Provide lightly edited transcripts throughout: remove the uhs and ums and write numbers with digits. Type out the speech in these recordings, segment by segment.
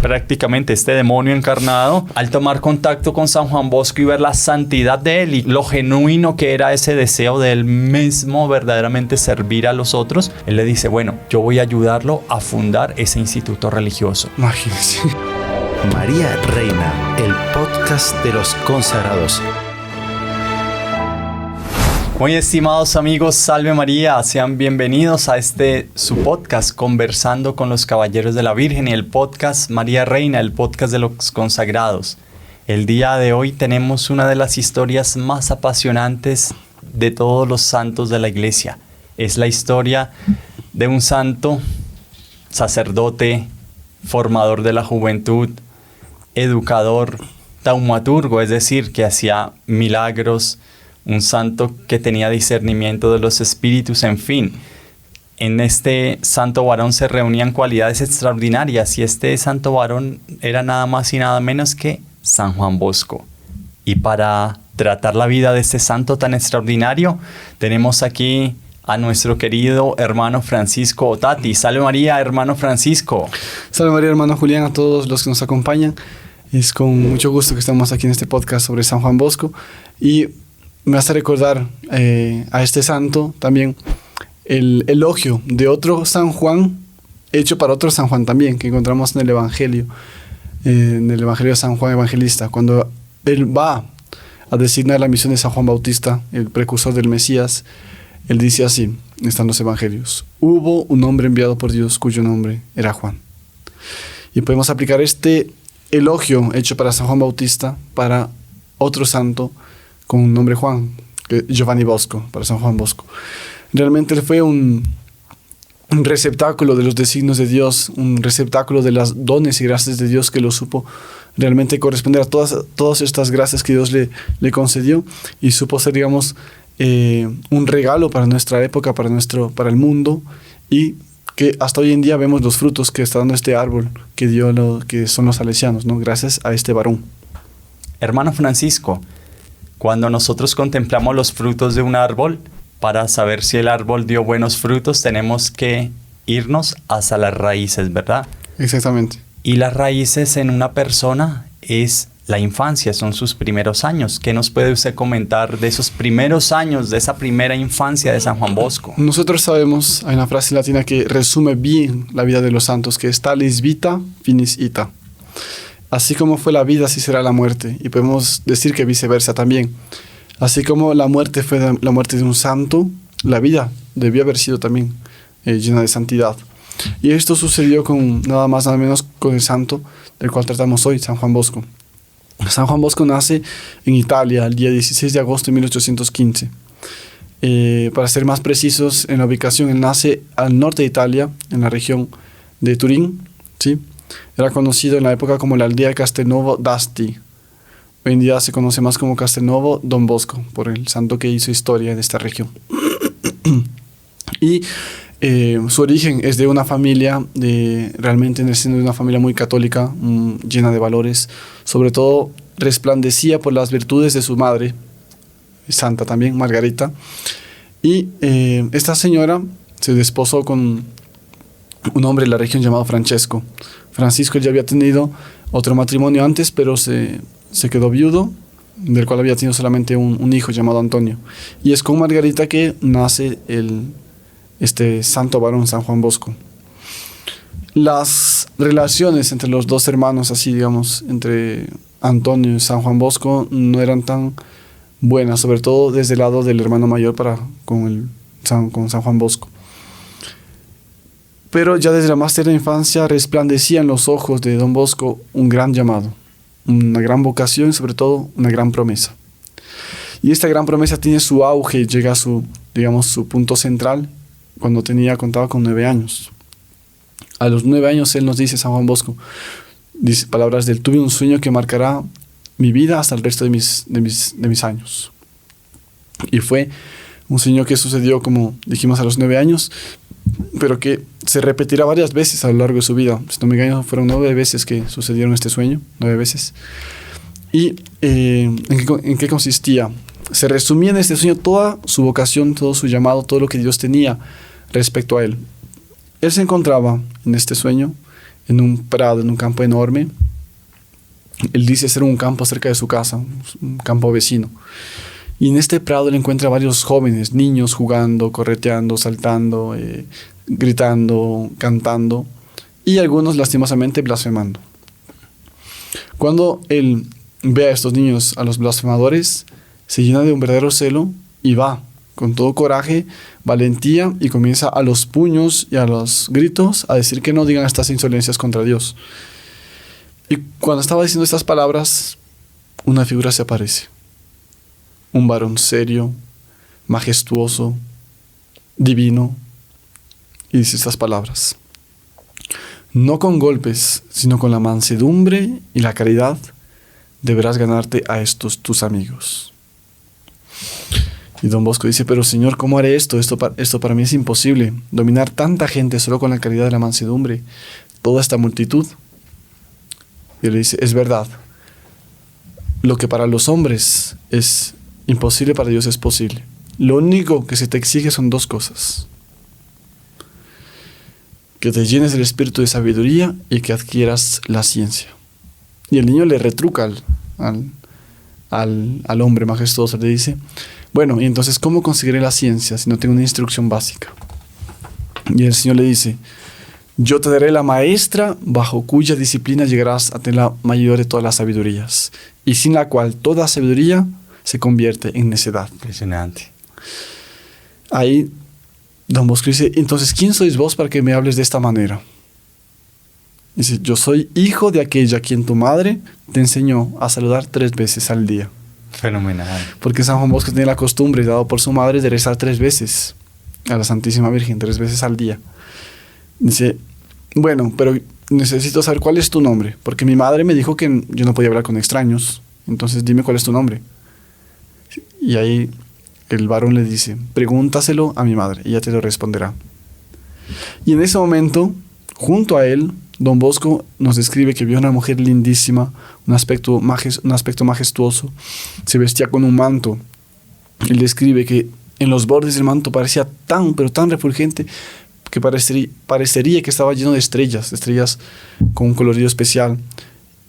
prácticamente este demonio encarnado, al tomar contacto con San Juan Bosco y ver la santidad de él y lo genuino que era ese deseo de él mismo verdaderamente servir a los otros, él le dice, bueno, yo voy a ayudarlo a fundar ese instituto religioso. Imagínense. María Reina, el podcast de los consagrados. Muy estimados amigos, Salve María, sean bienvenidos a su podcast Conversando con los Caballeros de la Virgen y el podcast María Reina, el podcast de los consagrados. El día de hoy tenemos una de las historias más apasionantes de todos los santos de la Iglesia. Es la historia de un santo, sacerdote, formador de la juventud, educador, taumaturgo, es decir, que hacía milagros, un santo que tenía discernimiento de los espíritus, en fin. En este santo varón se reunían cualidades extraordinarias y este santo varón era nada más y nada menos que San Juan Bosco. Y para tratar la vida de este santo tan extraordinario, tenemos aquí a nuestro querido hermano Francisco Otati. Salve María, hermano Francisco. Salve María, hermano Julián, a todos los que nos acompañan. Es con mucho gusto que estamos aquí en este podcast sobre San Juan Bosco. Y me hace recordar a este santo también el elogio de otro San Juan, hecho para otro San Juan también, que encontramos en el Evangelio de San Juan Evangelista, cuando él va a designar la misión de San Juan Bautista, el precursor del Mesías. Él dice así, están los Evangelios: hubo un hombre enviado por Dios cuyo nombre era Juan. Y podemos aplicar este elogio hecho para San Juan Bautista para otro santo con un nombre Juan, Giovanni Bosco, para San Juan Bosco. Realmente él fue un receptáculo de los designios de Dios, un receptáculo de las dones y gracias de Dios, que lo supo realmente corresponder a todas estas gracias que Dios le concedió, y supo ser, digamos, un regalo para nuestra época, para el mundo, y que hasta hoy en día vemos los frutos que está dando este árbol que son los salesianos, ¿no? Gracias a este varón. Hermano Francisco, cuando nosotros contemplamos los frutos de un árbol, para saber si el árbol dio buenos frutos, tenemos que irnos hasta las raíces, ¿verdad? Exactamente. Y las raíces en una persona es la infancia, son sus primeros años. ¿Qué nos puede usted comentar de esos primeros años, de esa primera infancia de San Juan Bosco? Nosotros sabemos, hay una frase latina que resume bien la vida de los santos, que es talis vita, finis ita. Así como fue la vida, así será la muerte. Y podemos decir que viceversa también. Así como la muerte fue la muerte de un santo, la vida debió haber sido también llena de santidad. Y esto sucedió con nada más nada menos con el santo del cual tratamos hoy, San Juan Bosco. San Juan Bosco nace en Italia el día 16 de agosto de 1815. Para ser más precisos en la ubicación, él nace al norte de Italia, en la región de Turín, ¿sí? Era conocido en la época como la aldea de Castelnuovo d'Asti. Hoy en día se conoce más como Castelnuovo Don Bosco, por el santo que hizo historia de esta región. Y su origen es de una familia, realmente en el seno de una familia muy católica, llena de valores. Sobre todo resplandecía por las virtudes de su madre, santa también, Margarita. Y esta señora se desposó con un hombre de la región llamado Francesco. Francisco ya había tenido otro matrimonio antes, pero se quedó viudo, del cual había tenido solamente un hijo llamado Antonio. Y es con Margarita que nace este santo varón, San Juan Bosco. Las relaciones entre los dos hermanos, así digamos, entre Antonio y San Juan Bosco, no eran tan buenas, sobre todo desde el lado del hermano mayor con San Juan Bosco. Pero ya desde la más tierna infancia resplandecía en los ojos de Don Bosco un gran llamado, una gran vocación y sobre todo una gran promesa. Y esta gran promesa tiene su auge, llega a su punto central cuando contaba con 9 años. A los 9 años él nos dice, San Juan Bosco, dice palabras del: tuve un sueño que marcará mi vida hasta el resto de mis años. Y fue un sueño que sucedió, como dijimos, a los 9 años, pero que se repetirá varias veces a lo largo de su vida. Si no me engaño, fueron 9 veces que sucedieron este sueño, 9 veces. ¿Y en qué consistía? Se resumía en este sueño toda su vocación, todo su llamado, todo lo que Dios tenía respecto a él. Él se encontraba en este sueño en un prado, en un campo enorme. Él dice ser un campo cerca de su casa, un campo vecino. Y en este prado él encuentra varios jóvenes, niños jugando, correteando, saltando, gritando, cantando, y algunos lastimosamente blasfemando. Cuando él ve a estos niños, a los blasfemadores, se llena de un verdadero celo y va con todo coraje, valentía, y comienza a los puños y a los gritos a decir que no digan estas insolencias contra Dios. Y cuando estaba diciendo estas palabras, una figura se aparece. Un varón serio, majestuoso, divino, y dice estas palabras: no con golpes, sino con la mansedumbre y la caridad, deberás ganarte a estos tus amigos. Y don Bosco dice: pero Señor, ¿cómo haré esto? Esto para mí es imposible. Dominar tanta gente solo con la caridad y la mansedumbre, toda esta multitud. Y él le dice: es verdad. Lo que para los hombres es imposible, para Dios es posible. Lo único que se te exige son dos cosas: que te llenes del espíritu de sabiduría y que adquieras la ciencia. Y el niño le retruca al hombre majestuoso, le dice: bueno, y entonces, ¿cómo conseguiré la ciencia si no tengo una instrucción básica? Y el Señor le dice: yo te daré la maestra bajo cuya disciplina llegarás a tener la mayor de todas las sabidurías, y sin la cual toda sabiduría se convierte en necedad. Impresionante. Ahí don Bosco dice: entonces, ¿quién sois vos para que me hables de esta manera? Dice: yo soy hijo de aquella a quien tu madre te enseñó a saludar 3 veces al día. Fenomenal. Porque San Juan Bosco tenía la costumbre, dado por su madre, de rezar 3 veces a la Santísima Virgen, 3 veces al día. Dice: bueno, pero necesito saber cuál es tu nombre, porque mi madre me dijo que yo no podía hablar con extraños, entonces dime cuál es tu nombre. Y ahí el varón le dice: pregúntaselo a mi madre, ella te lo responderá. Y en ese momento, junto a él, don Bosco nos describe que vio una mujer lindísima, un aspecto majestuoso, se vestía con un manto. Él describe que en los bordes del manto parecía pero tan refulgente, que parecería que estaba lleno de estrellas con un colorido especial,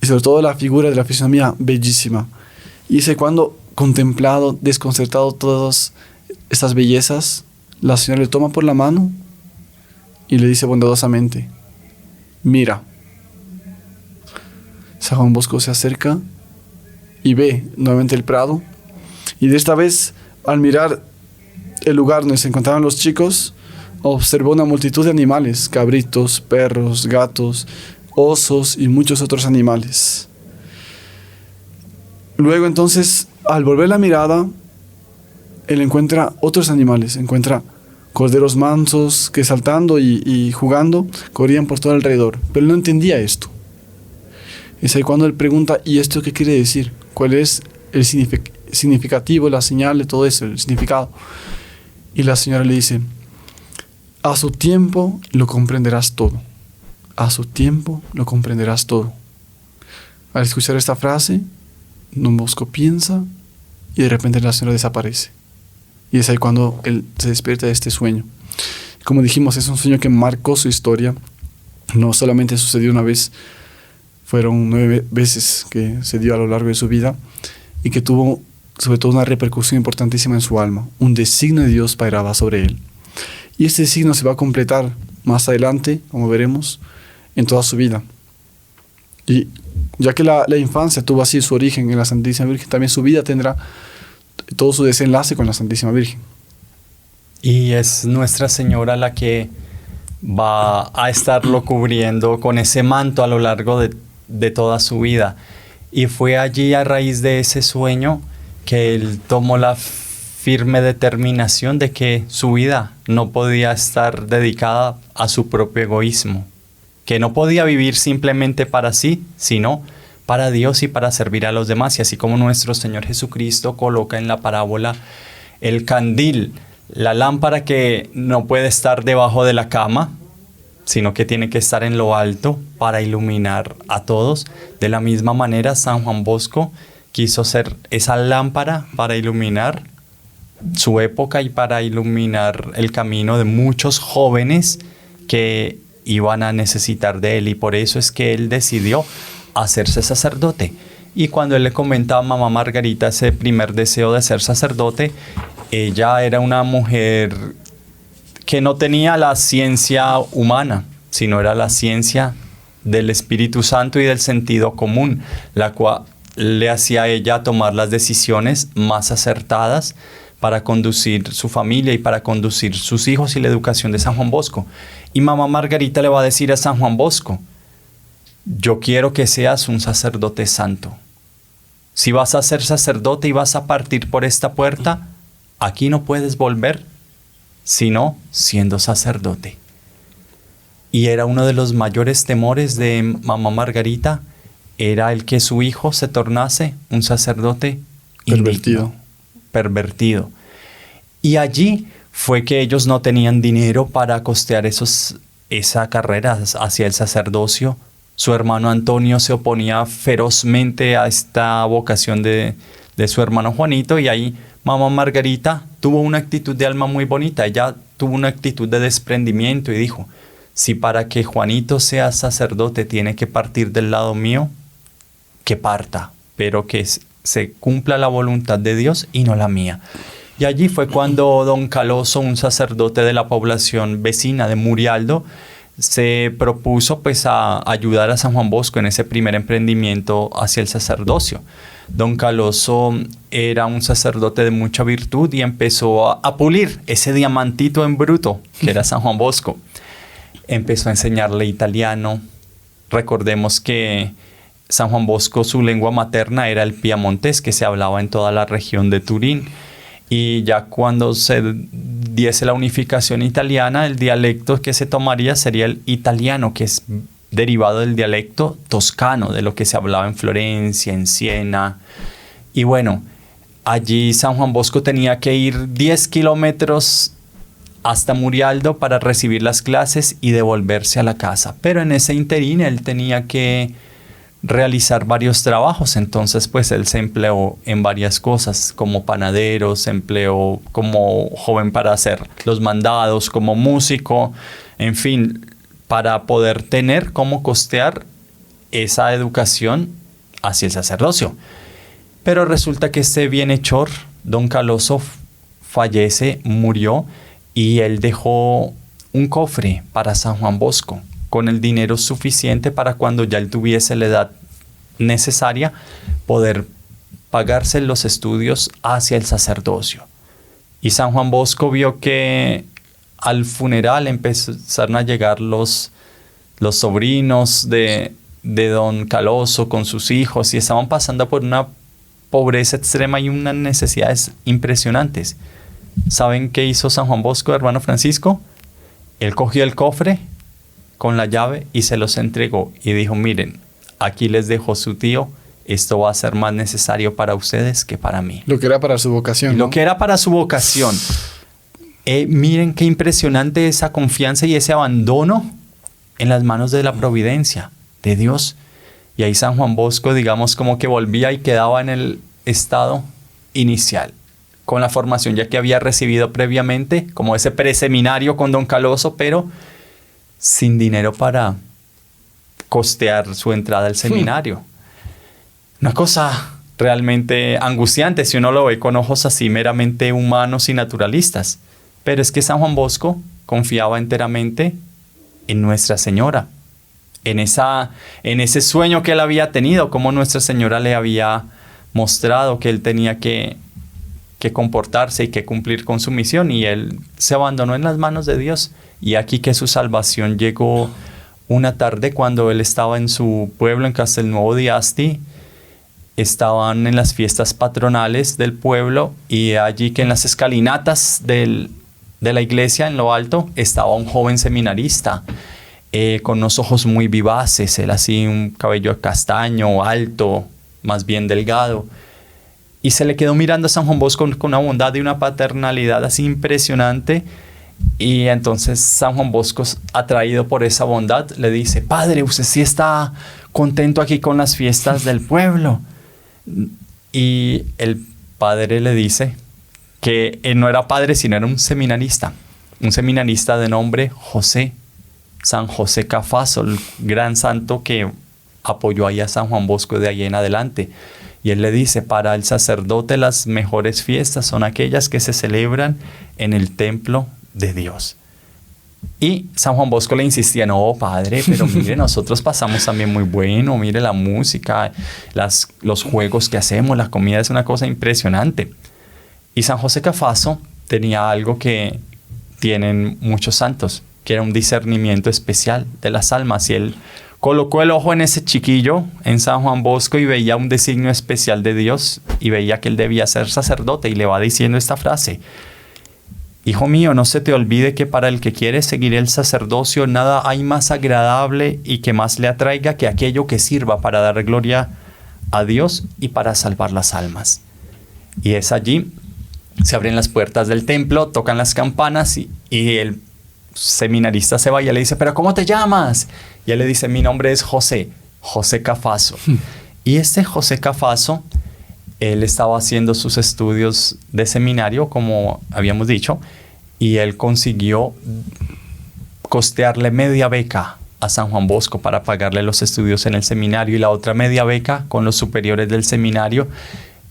y sobre todo la figura de la fisonomía bellísima. Y dice: cuando contemplado, desconcertado todas estas bellezas, la señora le toma por la mano y le dice bondadosamente: mira. San Juan Bosco se acerca y ve nuevamente el prado, y de esta vez, al mirar el lugar donde se encontraban los chicos, observó una multitud de animales: cabritos, perros, gatos, osos y muchos otros animales. Luego entonces, al volver la mirada, él encuentra otros animales, encuentra corderos mansos que saltando y jugando corrían por todo alrededor, pero él no entendía esto. Es ahí cuando él pregunta: ¿y esto qué quiere decir? ¿Cuál es el significativo, la señal de todo eso, el significado? Y la señora le dice: a su tiempo lo comprenderás todo. A su tiempo lo comprenderás todo. Al escuchar esta frase, don Bosco piensa y de repente la señora desaparece. Y es ahí cuando él se despierta de este sueño. Como dijimos, es un sueño que marcó su historia. No solamente sucedió una vez, fueron 9 veces que se dio a lo largo de su vida, y que tuvo sobre todo una repercusión importantísima en su alma. Un designio de Dios pairaba sobre él. Y este signo se va a completar más adelante, como veremos, en toda su vida. Y ya que la infancia tuvo así su origen en la Santísima Virgen, también su vida tendrá todo su desenlace con la Santísima Virgen. Y es Nuestra Señora la que va a estarlo cubriendo con ese manto a lo largo de toda su vida. Y fue allí, a raíz de ese sueño, que él tomó la firme determinación de que su vida no podía estar dedicada a su propio egoísmo, que no podía vivir simplemente para sí, sino para Dios y para servir a los demás. Y así como nuestro Señor Jesucristo coloca en la parábola el candil, la lámpara que no puede estar debajo de la cama, sino que tiene que estar en lo alto para iluminar a todos. De la misma manera, San Juan Bosco quiso ser esa lámpara para iluminar su época y para iluminar el camino de muchos jóvenes que iban a necesitar de él, y por eso es que él decidió hacerse sacerdote. Y cuando él le comentaba a mamá Margarita ese primer deseo de ser sacerdote, ella era una mujer que no tenía la ciencia humana, sino era la ciencia del Espíritu Santo y del sentido común, la cual le hacía a ella tomar las decisiones más acertadas para conducir su familia y para conducir sus hijos y la educación de San Juan Bosco. Y mamá Margarita le va a decir a San Juan Bosco: yo quiero que seas un sacerdote santo. Si vas a ser sacerdote y vas a partir por esta puerta, aquí no puedes volver, sino siendo sacerdote. Y era uno de los mayores temores de mamá Margarita, era el que su hijo se tornase un sacerdote pervertido. Y allí fue que ellos no tenían dinero para costear esa carrera hacia el sacerdocio. Su hermano Antonio se oponía ferozmente a esta vocación de su hermano Juanito, y ahí mamá Margarita tuvo una actitud de alma muy bonita. Ella tuvo una actitud de desprendimiento y dijo: si para que Juanito sea sacerdote tiene que partir del lado mío, que parta, pero que se cumpla la voluntad de Dios y no la mía. Y allí fue cuando don Caloso, un sacerdote de la población vecina de Murialdo, se propuso pues a ayudar a San Juan Bosco en ese primer emprendimiento hacia el sacerdocio. Don Caloso era un sacerdote de mucha virtud y empezó a pulir ese diamantito en bruto que era San Juan Bosco. Empezó a enseñarle italiano. Recordemos que San Juan Bosco, su lengua materna era el piamontés, que se hablaba en toda la región de Turín. Y ya cuando se diese la unificación italiana, el dialecto que se tomaría sería el italiano, que es derivado del dialecto toscano, de lo que se hablaba en Florencia, en Siena. Y bueno, allí San Juan Bosco tenía que ir 10 kilómetros hasta Murialdo para recibir las clases y devolverse a la casa. Pero en ese interín él tenía que realizar varios trabajos, entonces pues él se empleó en varias cosas, como panadero, se empleó como joven para hacer los mandados, como músico, en fin, para poder tener cómo costear esa educación hacia el sacerdocio. Pero resulta que este bienhechor, don Caloso, fallece, murió, y él dejó un cofre para San Juan Bosco, con el dinero suficiente para cuando ya él tuviese la edad necesaria poder pagarse los estudios hacia el sacerdocio. Y San Juan Bosco vio que al funeral empezaron a llegar los sobrinos de don Caloso con sus hijos, y estaban pasando por una pobreza extrema y unas necesidades impresionantes. ¿Saben qué hizo San Juan Bosco, hermano Francisco? Él cogió el cofre con la llave y se los entregó y dijo: miren, aquí les dejo su tío, esto va a ser más necesario para ustedes que para mí. Lo que era para su vocación, ¿no? Lo que era para su vocación. Miren qué impresionante esa confianza y ese abandono en las manos de la providencia de Dios. Y ahí San Juan Bosco, digamos, como que volvía y quedaba en el estado inicial, con la formación ya que había recibido previamente, como ese preseminario con don Caloso, pero sin dinero para costear su entrada al seminario. Una cosa realmente angustiante si uno lo ve con ojos así meramente humanos y naturalistas. Pero es que San Juan Bosco confiaba enteramente en Nuestra Señora, en ese sueño que él había tenido, como Nuestra Señora le había mostrado que él tenía que comportarse y que cumplir con su misión, y él se abandonó en las manos de Dios. Y aquí que su salvación llegó una tarde cuando él estaba en su pueblo, en Castelnuovo di Asti. Estaban en las fiestas patronales del pueblo, y allí que en las escalinatas de la iglesia, en lo alto, estaba un joven seminarista con unos ojos muy vivaces, él así un cabello castaño, alto, más bien delgado. Y se le quedó mirando a San Juan Bosco con una bondad y una paternalidad así impresionante. Y entonces San Juan Bosco, atraído por esa bondad, le dice: padre, usted sí está contento aquí con las fiestas del pueblo. Y el padre le dice que él no era padre, sino era un seminarista de nombre José San José Cafaso, el gran santo que apoyó ahí a San Juan Bosco de ahí en adelante. Y él le dice, para el sacerdote las mejores fiestas son aquellas que se celebran en el templo de Dios. Y San Juan Bosco le insistía, no, padre, pero mire, nosotros pasamos también muy bueno, mire la música, los juegos que hacemos, la comida es una cosa impresionante. Y San José Cafaso tenía algo que tienen muchos santos, que era un discernimiento especial de las almas. Y él colocó el ojo en ese chiquillo, en San Juan Bosco, y veía un designio especial de Dios, y veía que él debía ser sacerdote, y le va diciendo esta frase: hijo mío, no se te olvide que para el que quiere seguir el sacerdocio, nada hay más agradable y que más le atraiga que aquello que sirva para dar gloria a Dios y para salvar las almas. Y es allí, se abren las puertas del templo, tocan las campanas y el seminarista se va y le dice, ¿pero cómo te llamas? Y él le dice, mi nombre es José Cafaso. Y este José Cafaso, él estaba haciendo sus estudios de seminario, como habíamos dicho, y él consiguió costearle media beca a San Juan Bosco para pagarle los estudios en el seminario y la otra media beca con los superiores del seminario.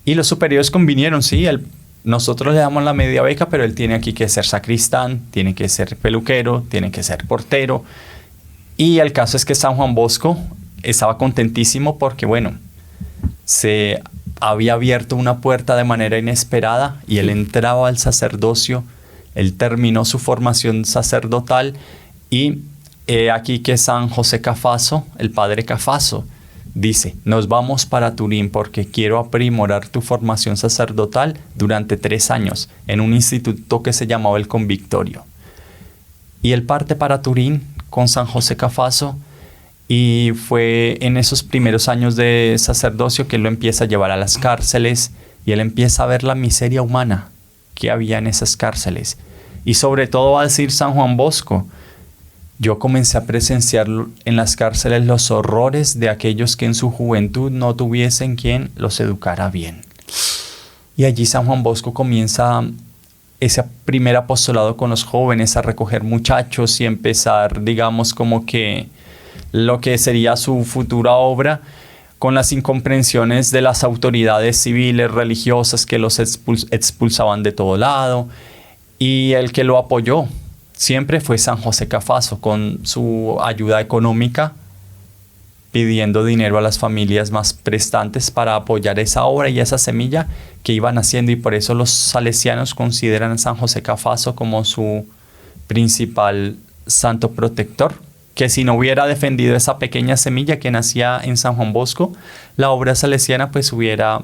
Y los superiores convinieron, sí, nosotros le damos la media beca, pero él tiene aquí que ser sacristán, tiene que ser peluquero, tiene que ser portero. Y el caso es que San Juan Bosco estaba contentísimo porque, bueno, se había abierto una puerta de manera inesperada y él entraba al sacerdocio, él terminó su formación sacerdotal y aquí que San José Cafaso, el padre Cafaso, dice, nos vamos para Turín porque quiero aprimorar tu formación sacerdotal durante 3 años en un instituto que se llamaba el Convictorio. Y él parte para Turín con San José Cafaso y fue en esos primeros años de sacerdocio que él lo empieza a llevar a las cárceles y él empieza a ver la miseria humana que había en esas cárceles. Y sobre todo va a decir San Juan Bosco, yo comencé a presenciar en las cárceles los horrores de aquellos que en su juventud no tuviesen quien los educara bien. Y allí San Juan Bosco comienza ese primer apostolado con los jóvenes, a recoger muchachos y empezar, digamos, como que lo que sería su futura obra, con las incomprensiones de las autoridades civiles, religiosas que los expulsaban de todo lado. Y el que lo apoyó siempre fue San José Cafaso, con su ayuda económica, pidiendo dinero a las familias más prestantes para apoyar esa obra y esa semilla que iban haciendo. Y por eso los salesianos consideran a San José Cafaso como su principal santo protector, que si no hubiera defendido esa pequeña semilla que nacía en San Juan Bosco, la obra salesiana pues hubiera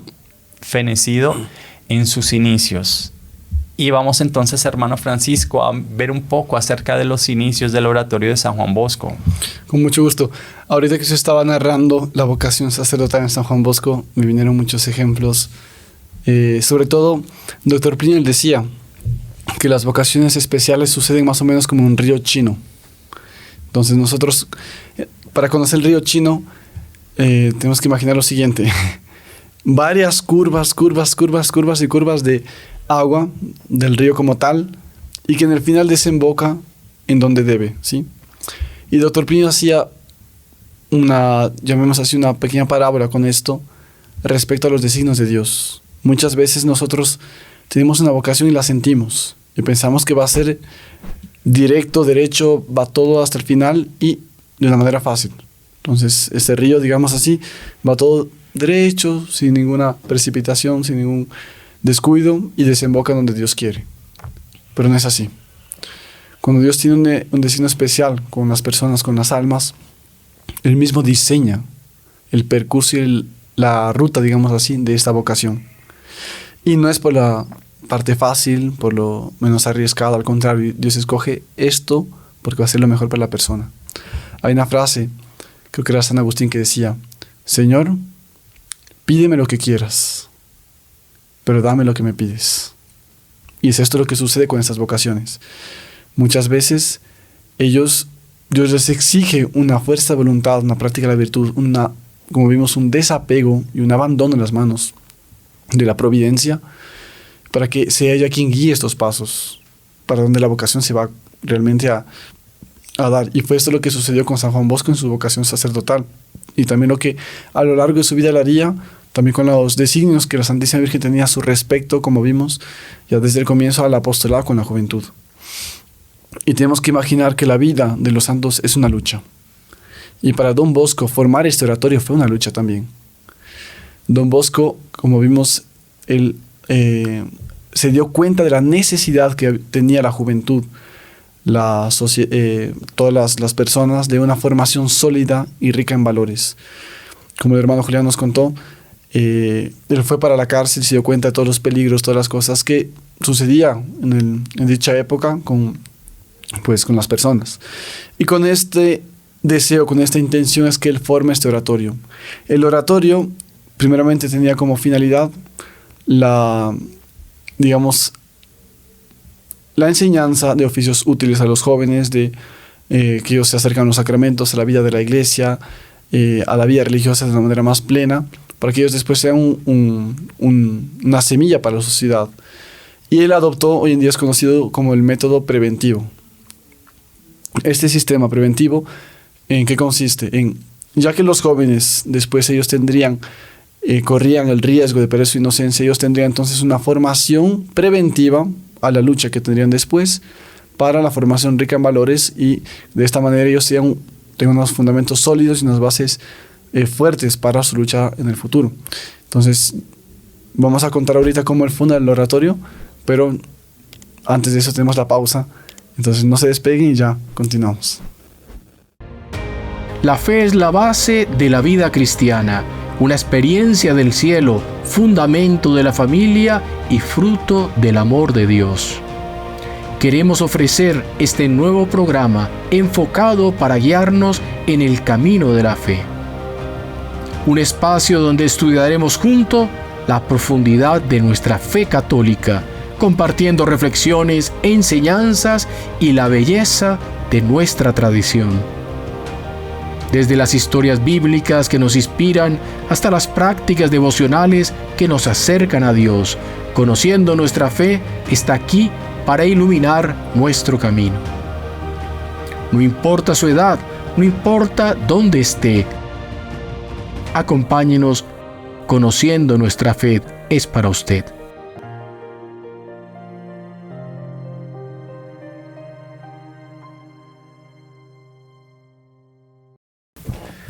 fenecido en sus inicios. Y vamos entonces, hermano Francisco, a ver un poco acerca de los inicios del oratorio de San Juan Bosco. Con mucho gusto. Ahorita que se estaba narrando la vocación sacerdotal en San Juan Bosco, me vinieron muchos ejemplos. Sobre todo, Dr. Plinio decía que las vocaciones especiales suceden más o menos como un río chino. Entonces nosotros, para conocer el río chino, tenemos que imaginar lo siguiente. Varias curvas de agua del río como tal, y que en el final desemboca en donde debe, ¿sí? Y el Dr. Plinio hacía llamemos así, una pequeña parábola con esto respecto a los designios de Dios. Muchas veces nosotros tenemos una vocación y la sentimos, y pensamos que va a ser directo, derecho, va todo hasta el final y de una manera fácil. Entonces, este río, digamos así, va todo derecho, sin ninguna precipitación, sin ningún descuido, y desemboca donde Dios quiere. Pero no es así. Cuando Dios tiene un destino especial con las personas, con las almas, Él mismo diseña el percurso y la ruta, digamos así, de esta vocación. Y no es por la parte fácil, por lo menos arriesgado, al contrario, Dios escoge esto porque va a ser lo mejor para la persona. Hay una frase, creo que era San Agustín, que decía, Señor, pídeme lo que quieras, pero dame lo que me pides. Y es esto lo que sucede con estas vocaciones. Muchas veces Dios les exige una fuerza de voluntad, una práctica de la virtud, como vimos, un desapego y un abandono en las manos de la providencia, para que sea ella quien guíe estos pasos, para donde la vocación se va realmente a a dar. Y fue esto lo que sucedió con San Juan Bosco en su vocación sacerdotal. Y también lo que a lo largo de su vida le haría, también con los designios que la Santísima Virgen tenía a su respecto, como vimos, ya desde el comienzo al apostolado con la juventud. Y tenemos que imaginar que la vida de los santos es una lucha. Y para Don Bosco, formar este oratorio fue una lucha también. Don Bosco, como vimos, él se dio cuenta de la necesidad que tenía la juventud, todas las personas, de una formación sólida y rica en valores. Como el hermano Julián nos contó, él fue para la cárcel, se dio cuenta de todos los peligros, todas las cosas que sucedían en dicha época con las personas. Y con este deseo, con esta intención es que él forme este oratorio. El oratorio primeramente tenía como finalidad la enseñanza de oficios útiles a los jóvenes, de que ellos se acercan a los sacramentos, a la vida de la iglesia, a la vida religiosa de una manera más plena, para que ellos después sean una semilla para la sociedad. Y él adoptó, hoy en día es conocido como el método preventivo. Este sistema preventivo, ¿en qué consiste? Ya que los jóvenes después ellos corrían el riesgo de perder su inocencia, ellos tendrían entonces una formación preventiva a la lucha que tendrían después, para la formación rica en valores, y de esta manera ellos tengan unos fundamentos sólidos y unas bases fuertes para su lucha en el futuro. Entonces vamos a contar ahorita cómo él funda el oratorio, pero antes de eso tenemos la pausa. Entonces no se despeguen y ya continuamos. La fe es la base de la vida cristiana, una experiencia del cielo, fundamento de la familia y fruto del amor de Dios. Queremos ofrecer este nuevo programa enfocado para guiarnos en el camino de la fe. Un espacio donde estudiaremos juntos la profundidad de nuestra fe católica, compartiendo reflexiones, enseñanzas y la belleza de nuestra tradición. Desde las historias bíblicas que nos inspiran hasta las prácticas devocionales que nos acercan a Dios, conociendo nuestra fe está aquí para iluminar nuestro camino. No importa su edad, no importa dónde esté, acompáñenos. Conociendo nuestra fe es para usted.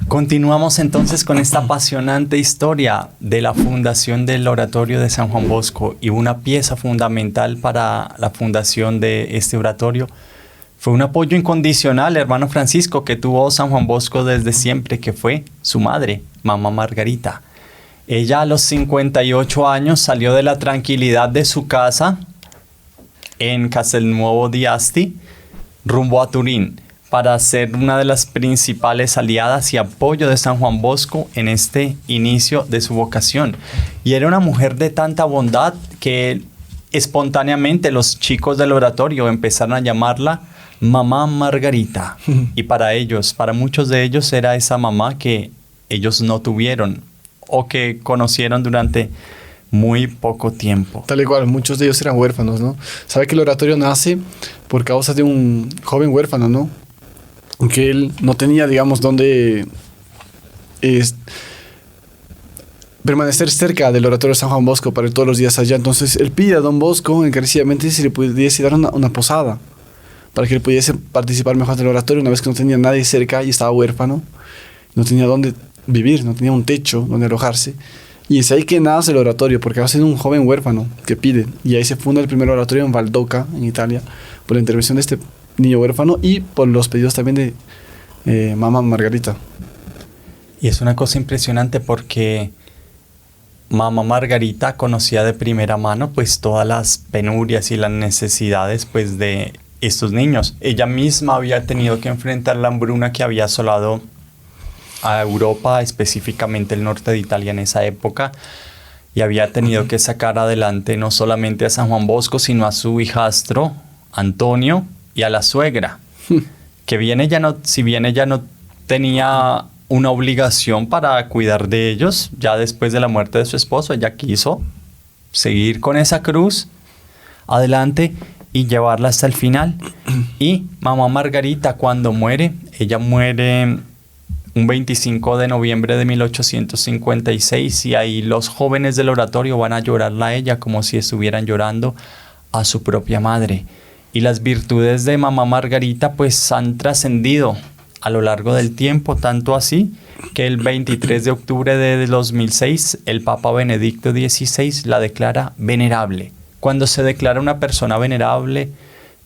Continuamos entonces con esta apasionante historia de la fundación del oratorio de San Juan Bosco, y una pieza fundamental para la fundación de este oratorio fue un apoyo incondicional, hermano Francisco, que tuvo San Juan Bosco desde siempre, que fue su madre, Mamá Margarita. Ella a los 58 años salió de la tranquilidad de su casa en Castelnuovo di Asti rumbo a Turín, para ser una de las principales aliadas y apoyo de San Juan Bosco en este inicio de su vocación. Y era una mujer de tanta bondad que espontáneamente los chicos del oratorio empezaron a llamarla Mamá Margarita. Y para muchos de ellos era esa mamá que ellos no tuvieron o que conocieron durante muy poco tiempo. Tal y cual, muchos de ellos eran huérfanos, ¿no? Sabe que el oratorio nace por causa de un joven huérfano, ¿no? Que él no tenía, digamos, dónde permanecer cerca del oratorio de San Juan Bosco para ir todos los días allá. Entonces él pide a Don Bosco encarecidamente si le pudiese dar una posada para que él pudiese participar mejor del oratorio, una vez que no tenía nadie cerca y estaba huérfano, no tenía dónde vivir, no tenía un techo donde alojarse. Y es ahí que nace el oratorio, porque va a ser un joven huérfano que pide, y ahí se funda el primer oratorio en Valdoca, en Italia, por la intervención de este niño huérfano y por los pedidos también de Mamá Margarita. Y es una cosa impresionante porque Mamá Margarita conocía de primera mano pues todas las penurias y las necesidades pues de estos niños. Ella misma había tenido que enfrentar la hambruna que había asolado a Europa, específicamente el norte de Italia en esa época, y había tenido que sacar adelante no solamente a San Juan Bosco, sino a su hijastro Antonio y a la suegra, que si bien ella no tenía una obligación para cuidar de ellos, ya después de la muerte de su esposo, ella quiso seguir con esa cruz adelante y llevarla hasta el final. Y mamá Margarita, cuando muere, ella muere un 25 de noviembre de 1856, y ahí los jóvenes del oratorio van a llorarla a ella como si estuvieran llorando a su propia madre. Y las virtudes de mamá Margarita pues han trascendido a lo largo del tiempo, tanto así que el 23 de octubre de 2006 el Papa Benedicto XVI la declara venerable. Cuando se declara una persona venerable,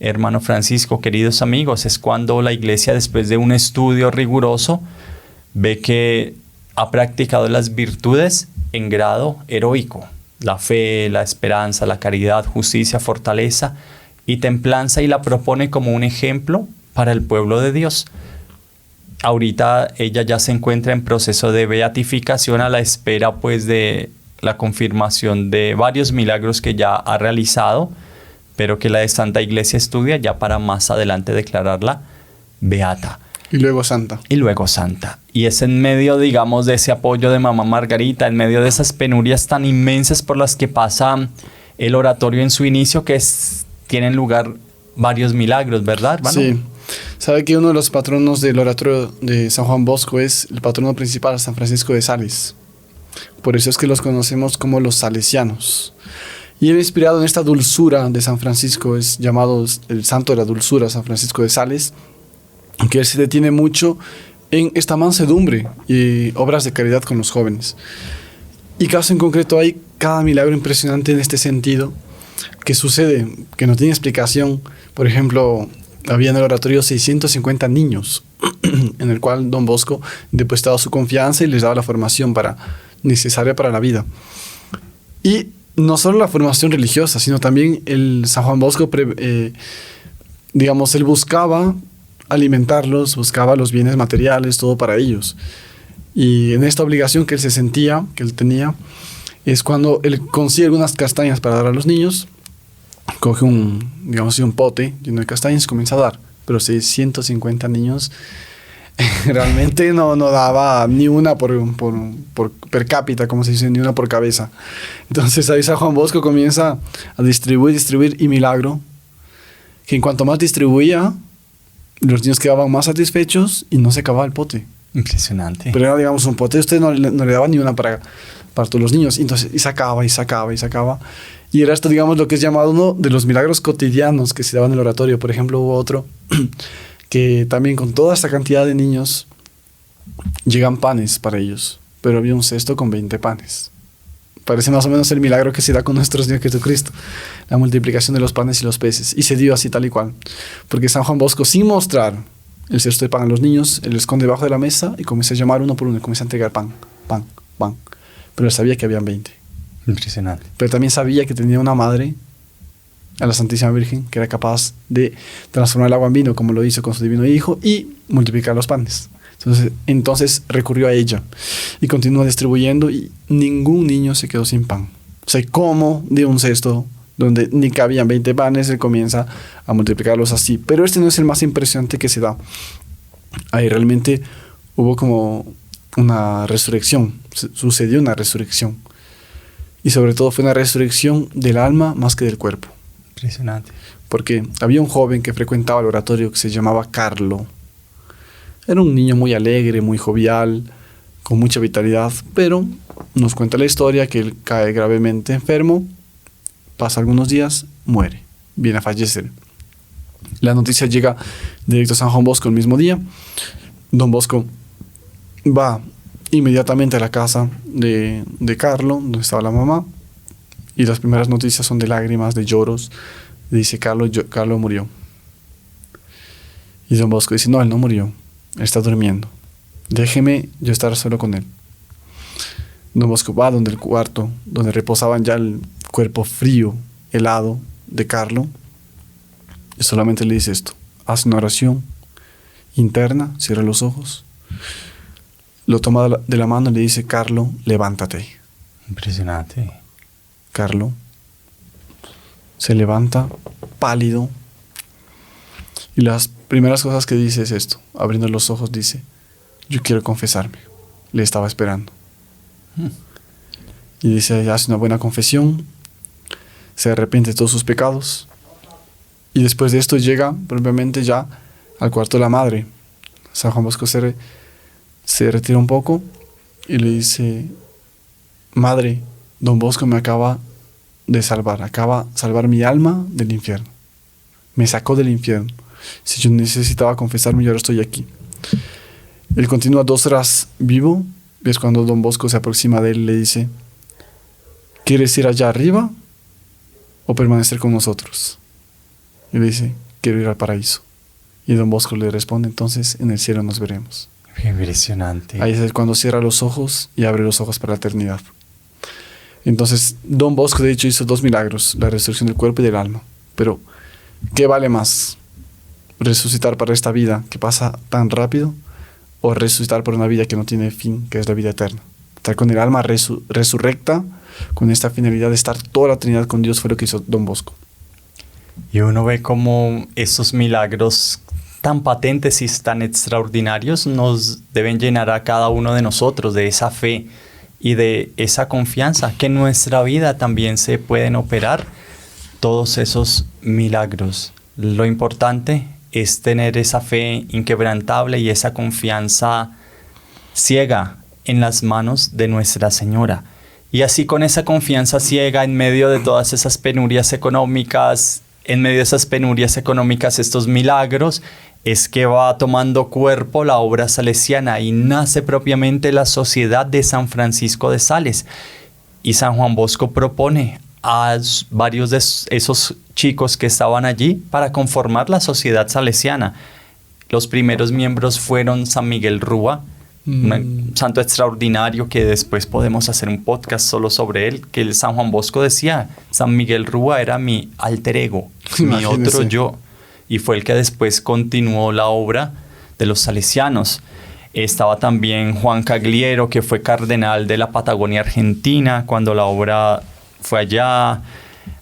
hermano Francisco, queridos amigos, es cuando la Iglesia, después de un estudio riguroso, ve que ha practicado las virtudes en grado heroico: la fe, la esperanza, la caridad, justicia, fortaleza y templanza, y la propone como un ejemplo para el pueblo de Dios. Ahorita ella ya se encuentra en proceso de beatificación, a la espera pues de la confirmación de varios milagros que ya ha realizado, pero que la Santa Iglesia estudia ya para más adelante declararla beata. Y luego santa. Y luego santa. Y es en medio, digamos, de ese apoyo de mamá Margarita, en medio de esas penurias tan inmensas por las que pasa el oratorio en su inicio, que tienen lugar varios milagros, ¿verdad, hermano? Sí. Sabe que uno de los patronos del oratorio de San Juan Bosco es el patrono principal, San Francisco de Sales. Por eso es que los conocemos como los salesianos. Y él, inspirado en esta dulzura de San Francisco, es llamado el santo de la dulzura, San Francisco de Sales, aunque él se detiene mucho en esta mansedumbre y obras de caridad con los jóvenes. Y caso en concreto hay cada milagro impresionante en este sentido que sucede, que no tiene explicación. Por ejemplo, había en el oratorio 650 niños, en el cual Don Bosco depositaba su confianza y les daba la formación necesaria para la vida. Y no solo la formación religiosa, sino también el San Juan Bosco, digamos, él buscaba alimentarlos, buscaba los bienes materiales, todo para ellos. Y en esta obligación que él se sentía, que él tenía, es cuando él consigue algunas castañas para dar a los niños, coge un pote lleno de castañas y comienza a dar. Pero 650 niños realmente no daba ni una por per cápita, como se dice, ni una por cabeza. Entonces ahí San Juan Bosco comienza a distribuir, y milagro, que en cuanto más distribuía, los niños quedaban más satisfechos y no se acababa el pote. Impresionante. Pero era, digamos, un pote, usted no le daba ni una para todos los niños. Entonces, y sacaba. Y era esto, digamos, lo que es llamado uno de los milagros cotidianos que se daban en el oratorio. Por ejemplo, hubo otro que también con toda esta cantidad de niños llegan panes para ellos, pero había un cesto con 20 panes. Parece más o menos el milagro que se da con nuestro Señor Jesucristo, la multiplicación de los panes y los peces. Y se dio así tal y cual. Porque San Juan Bosco, sin mostrar el cesto de pan a los niños, él lo esconde debajo de la mesa y comienza a llamar uno por uno y comienza a entregar pan. Pero él sabía que habían 20. Impresionante. Pero también sabía que tenía una madre, a la Santísima Virgen, que era capaz de transformar el agua en vino, como lo hizo con su divino Hijo, y multiplicar los panes. Entonces recurrió a ella y continuó distribuyendo, y ningún niño se quedó sin pan. O sea, como de un cesto donde ni cabían 20 panes, él comienza a multiplicarlos así. Pero este no es el más impresionante que se da. Ahí realmente hubo como una resurrección, sucedió una resurrección. Y sobre todo fue una resurrección del alma más que del cuerpo. Impresionante. Porque había un joven que frecuentaba el oratorio que se llamaba Carlo. Era un niño muy alegre, muy jovial, con mucha vitalidad, pero nos cuenta la historia que él cae gravemente enfermo, pasa algunos días, muere, viene a fallecer. La noticia llega directo a San Juan Bosco el mismo día. Don Bosco va inmediatamente a la casa de Carlo, donde estaba la mamá, y las primeras noticias son de lágrimas, de lloros. Dice Carlo murió. Y Don Bosco dice, no, él no murió, él está durmiendo, déjeme yo estar solo con él. Don Bosco va donde el cuarto, donde reposaban ya el cuerpo frío, helado de Carlo, y solamente le dice esto: haz una oración interna, cierra los ojos, lo toma de la mano y le dice, Carlo, levántate. Impresionante. Carlo se levanta pálido, y las primeras cosas que dice es esto, abriendo los ojos dice, yo quiero confesarme, le estaba esperando. Y dice, hace una buena confesión, se arrepiente de todos sus pecados Y después de esto llega propiamente ya al cuarto de la madre. San Juan Bosco se retira un poco y le dice: madre, don Bosco me acaba de salvar mi alma del infierno. Me sacó del infierno. Si yo necesitaba confesarme, yo ahora estoy aquí. Él continúa 2 horas vivo, y es cuando don Bosco se aproxima de él y le dice: ¿quieres ir allá arriba o permanecer con nosotros? Y le dice: quiero ir al paraíso. Y don Bosco le responde: entonces en el cielo nos veremos. Impresionante. Ahí es cuando cierra los ojos y abre los ojos para la eternidad. Entonces don Bosco de hecho hizo 2 milagros: la resurrección del cuerpo y del alma. Pero ¿qué vale más? ¿Resucitar para esta vida que pasa tan rápido, o resucitar por una vida que no tiene fin, que es la vida eterna? Estar con el alma resurrecta, con esta finalidad de estar toda la eternidad con Dios, fue lo que hizo don Bosco. Y uno ve cómo esos milagros tan patentes y tan extraordinarios nos deben llenar a cada uno de nosotros de esa fe y de esa confianza que en nuestra vida también se pueden operar todos esos milagros. Lo importante es tener esa fe inquebrantable y esa confianza ciega en las manos de Nuestra Señora. Y así, con esa confianza ciega en medio de todas esas penurias económicas, estos milagros, es que va tomando cuerpo la obra salesiana y nace propiamente la Sociedad de San Francisco de Sales. Y San Juan Bosco propone a varios de esos chicos que estaban allí para conformar la Sociedad Salesiana. Los primeros miembros fueron San Miguel Rúa, un santo extraordinario que después podemos hacer un podcast solo sobre él, que el San Juan Bosco decía: San Miguel Rúa era mi alter ego, mi otro yo, y fue el que después continuó la obra de los salesianos. Estaba también Juan Cagliero, que fue cardenal de la Patagonia Argentina cuando la obra fue allá,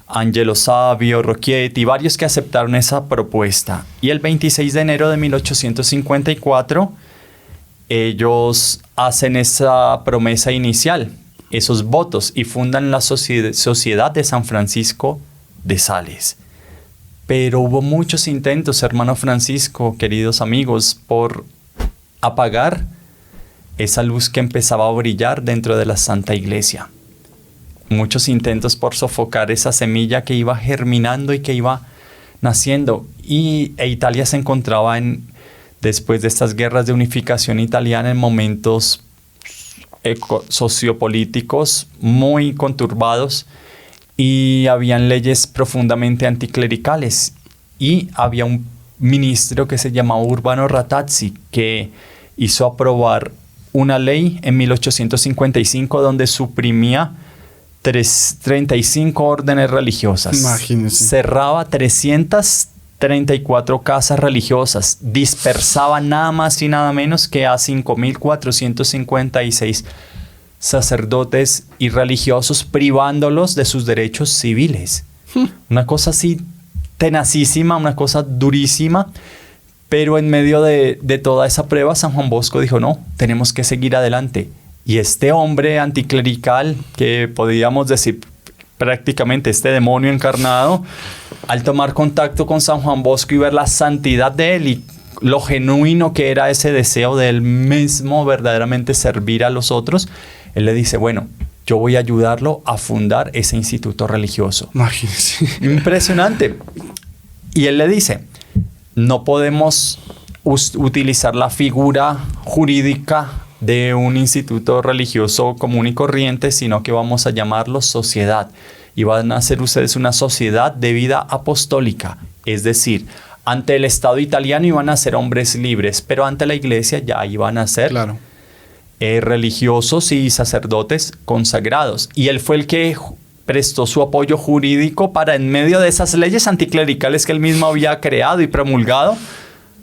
Angelo Savio, Rocchietti, varios que aceptaron esa propuesta. Y el 26 de enero de 1854, ellos hacen esa promesa inicial, esos votos, y fundan la Sociedad de San Francisco de Sales. Pero hubo muchos intentos, hermano Francisco, queridos amigos, por apagar esa luz que empezaba a brillar dentro de la Santa Iglesia. Muchos intentos por sofocar esa semilla que iba germinando y que iba naciendo. E Italia se encontraba después de estas guerras de unificación italiana en momentos sociopolíticos muy conturbados, y habían leyes profundamente anticlericales. Y había un ministro que se llamaba Urbano Ratazzi, que hizo aprobar una ley en 1855 donde suprimía 35 órdenes religiosas. Imagínense. Cerraba 334 casas religiosas. Dispersaba nada más y nada menos que a 5.456 sacerdotes y religiosos, privándolos de sus derechos civiles. Una cosa así tenacísima, una cosa durísima. Pero en medio de toda esa prueba, San Juan Bosco dijo: no, tenemos que seguir adelante. Y este hombre anticlerical, que podríamos decir prácticamente este demonio encarnado, al tomar contacto con San Juan Bosco y ver la santidad de él y lo genuino que era ese deseo de él mismo verdaderamente servir a los otros, él le dice: bueno, yo voy a ayudarlo a fundar ese instituto religioso. Imagínense. Impresionante. Y él le dice: no podemos utilizar la figura jurídica de un instituto religioso común y corriente, sino que vamos a llamarlo sociedad. Y van a ser ustedes una sociedad de vida apostólica. Es decir, ante el Estado italiano iban a ser hombres libres, pero ante la Iglesia ya iban a ser religiosos y sacerdotes consagrados. Y él fue el que prestó su apoyo jurídico para, en medio de esas leyes anticlericales que él mismo había creado y promulgado,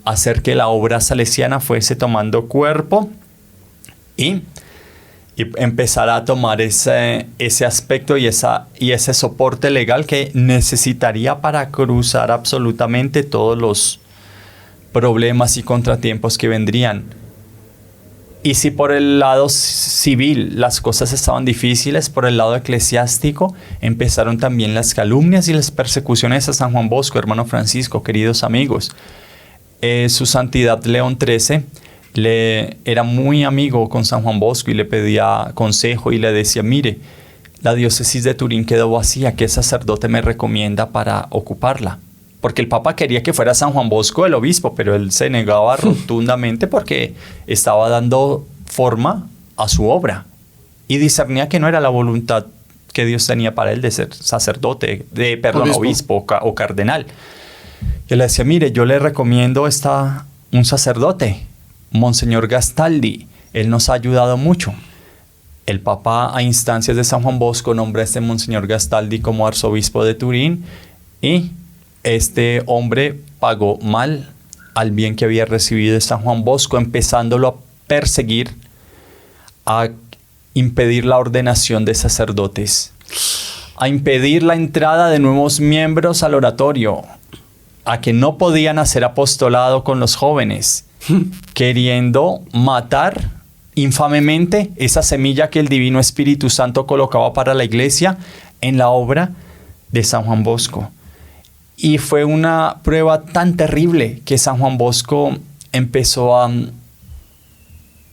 hacer que la obra salesiana fuese tomando cuerpo y empezar a tomar ese aspecto y ese soporte legal que necesitaría para cruzar absolutamente todos los problemas y contratiempos que vendrían. Y si por el lado civil las cosas estaban difíciles, por el lado eclesiástico empezaron también las calumnias y las persecuciones a San Juan Bosco, hermano Francisco, queridos amigos. Su Santidad León XIII era muy amigo con San Juan Bosco y le pedía consejo y le decía, mire, la diócesis de Turín quedó vacía, ¿qué sacerdote me recomienda para ocuparla? Porque el Papa quería que fuera San Juan Bosco el obispo, pero él se negaba rotundamente porque estaba dando forma a su obra y discernía que no era la voluntad que Dios tenía para él de ser sacerdote, obispo o cardenal. Y le decía, mire, yo le recomiendo un sacerdote, Monseñor Gastaldi, él nos ha ayudado mucho. El Papa, a instancias de San Juan Bosco, nombra a este Monseñor Gastaldi como arzobispo de Turín y este hombre pagó mal al bien que había recibido de San Juan Bosco, empezándolo a perseguir, a impedir la ordenación de sacerdotes, a impedir la entrada de nuevos miembros al oratorio, a que no podían hacer apostolado con los jóvenes, queriendo matar infamemente esa semilla que el Divino Espíritu Santo colocaba para la iglesia en la obra de San Juan Bosco. Y fue una prueba tan terrible que San Juan Bosco empezó a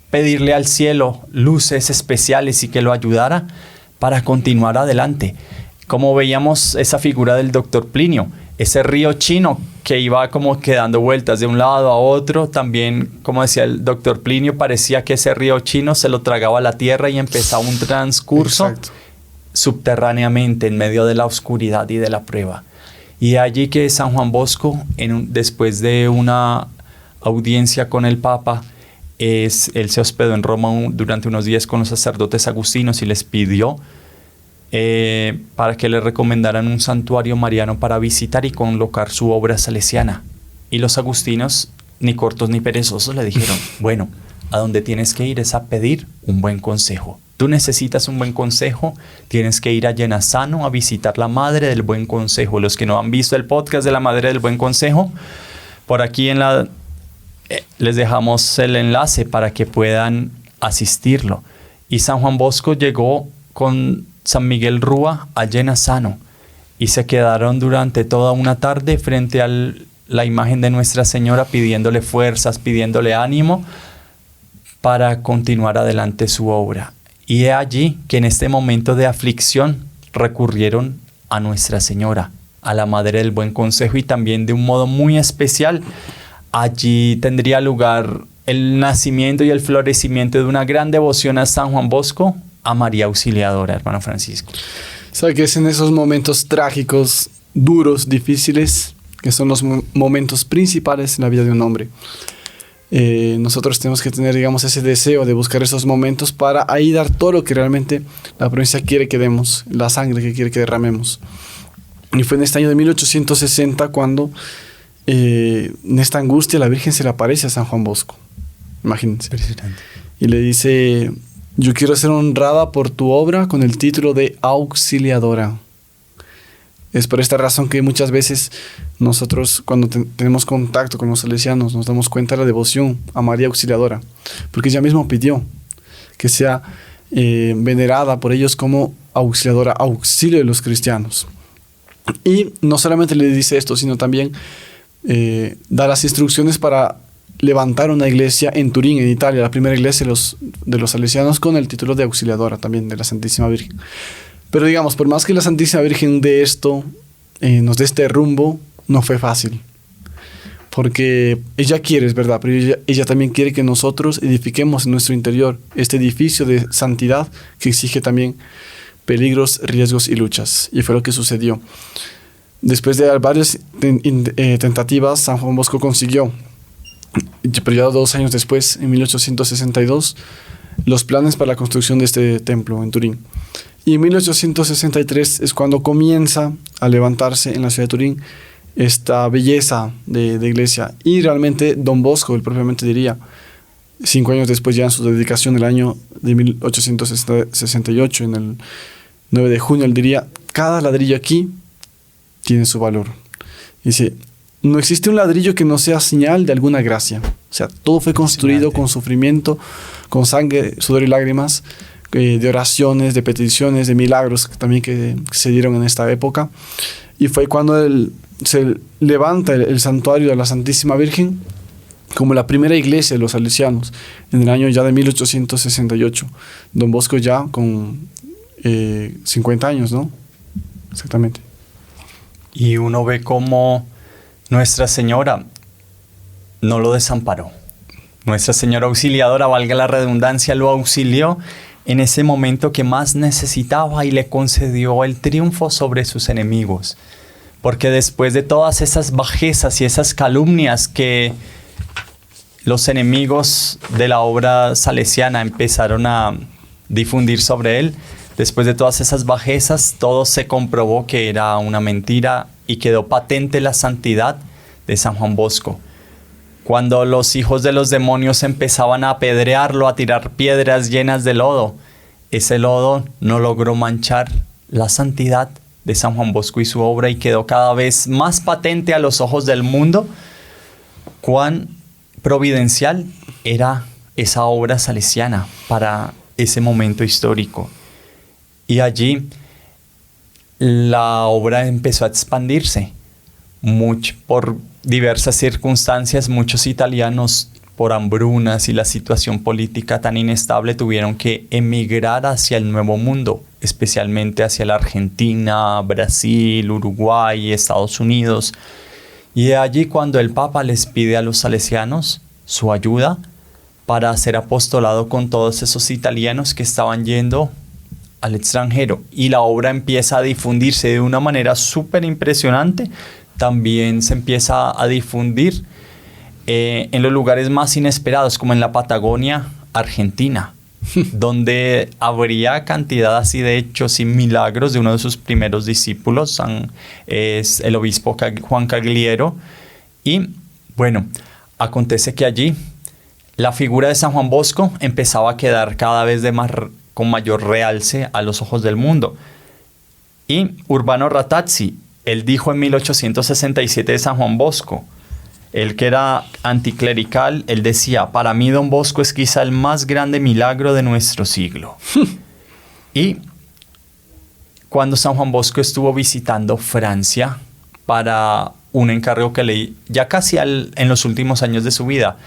pedirle al cielo luces especiales y que lo ayudara para continuar adelante. Como veíamos esa figura del doctor Plinio, ese río chino que iba como que dando vueltas de un lado a otro, también, como decía el doctor Plinio, parecía que ese río chino se lo tragaba la tierra y empezaba un transcurso subterráneamente en medio de la oscuridad y de la prueba. Y allí que San Juan Bosco, después de una audiencia con el Papa, él se hospedó en Roma durante unos días con los sacerdotes agustinos y les pidió para que le recomendaran un santuario mariano para visitar y colocar su obra salesiana. Y los agustinos, ni cortos ni perezosos, le dijeron, bueno, a donde tienes que ir es a pedir un buen consejo. Tú necesitas un buen consejo, tienes que ir a Llenasano a visitar la Madre del Buen Consejo. Los que no han visto el podcast de la Madre del Buen Consejo, por aquí les dejamos el enlace para que puedan asistirlo. Y San Juan Bosco llegó con San Miguel Rúa a Llenasano y se quedaron durante toda una tarde frente a la imagen de Nuestra Señora pidiéndole fuerzas, pidiéndole ánimo para continuar adelante su obra. Y he allí que en este momento de aflicción recurrieron a Nuestra Señora, a la Madre del Buen Consejo, y también de un modo muy especial allí tendría lugar el nacimiento y el florecimiento de una gran devoción a San Juan Bosco, a María Auxiliadora, hermano Francisco. Sabe que es en esos momentos trágicos, duros, difíciles, que son los momentos principales en la vida de un hombre. Nosotros tenemos que tener, digamos, ese deseo de buscar esos momentos para ahí dar todo lo que realmente la provincia quiere que demos, la sangre que quiere que derramemos. Y fue en este año de 1860 cuando en esta angustia la Virgen se le aparece a San Juan Bosco. Imagínense. Y le dice, yo quiero ser honrada por tu obra con el título de Auxiliadora. Es por esta razón que muchas veces nosotros, cuando tenemos contacto con los salesianos, nos damos cuenta de la devoción a María Auxiliadora, porque ella misma pidió que sea venerada por ellos como auxiliadora, auxilio de los cristianos. Y no solamente le dice esto, sino también da las instrucciones para levantar una iglesia en Turín, en Italia, la primera iglesia de los salesianos con el título de auxiliadora también de la Santísima Virgen. Pero digamos, por más que la Santísima Virgen de esto, nos dé este rumbo, no fue fácil. Porque ella quiere, es verdad, pero ella también quiere que nosotros edifiquemos en nuestro interior este edificio de santidad que exige también peligros, riesgos y luchas. Y fue lo que sucedió. Después de varias tentativas, San Juan Bosco consiguió, pero ya 2 años después, en 1862, los planes para la construcción de este templo en Turín. Y en 1863 es cuando comienza a levantarse en la ciudad de Turín esta belleza de iglesia. Y realmente Don Bosco, él propiamente diría, 5 años después, ya en su dedicación, el año de 1868, en el 9 de junio, él diría, cada ladrillo aquí tiene su valor. Dice, no existe un ladrillo que no sea señal de alguna gracia. sea, todo fue construido con sufrimiento, con sangre, sudor y lágrimas, de oraciones, de peticiones, de milagros también que se dieron en esta época. Y fue cuando se levanta el santuario de la Santísima Virgen como la primera iglesia de los salesianos, en el año ya de 1868. Don Bosco ya con 50 años, ¿no? Exactamente. Y uno ve cómo Nuestra Señora no lo desamparó. Nuestra Señora Auxiliadora, valga la redundancia, lo auxilió en ese momento que más necesitaba y le concedió el triunfo sobre sus enemigos. Porque después de todas esas bajezas y esas calumnias que los enemigos de la obra salesiana empezaron a difundir sobre él, después de todas esas bajezas, todo se comprobó que era una mentira y quedó patente la santidad de San Juan Bosco. Cuando los hijos de los demonios empezaban a apedrearlo, a tirar piedras llenas de lodo, ese lodo no logró manchar la santidad de San Juan Bosco y su obra, y quedó cada vez más patente a los ojos del mundo cuán providencial era esa obra salesiana para ese momento histórico. Y allí la obra empezó a expandirse. Por diversas circunstancias, muchos italianos, por hambrunas y la situación política tan inestable, tuvieron que emigrar hacia el Nuevo Mundo, especialmente hacia la Argentina, Brasil, Uruguay, Estados Unidos. Y allí cuando el Papa les pide a los salesianos su ayuda para hacer apostolado con todos esos italianos que estaban yendo al extranjero, y la obra empieza a difundirse de una manera súper impresionante. También se empieza a difundir en los lugares más inesperados, como en la Patagonia Argentina, donde habría cantidad así de hechos y milagros de uno de sus primeros discípulos, es el obispo Juan Cagliero. Y bueno, acontece que allí la figura de San Juan Bosco empezaba a quedar cada vez con mayor realce a los ojos del mundo. Y Urbano Ratazzi, él dijo en 1867 de San Juan Bosco, él que era anticlerical, él decía: para mí Don Bosco es quizá el más grande milagro de nuestro siglo. Y cuando San Juan Bosco estuvo visitando Francia para un encargo que leí ya casi en los últimos años de su vida,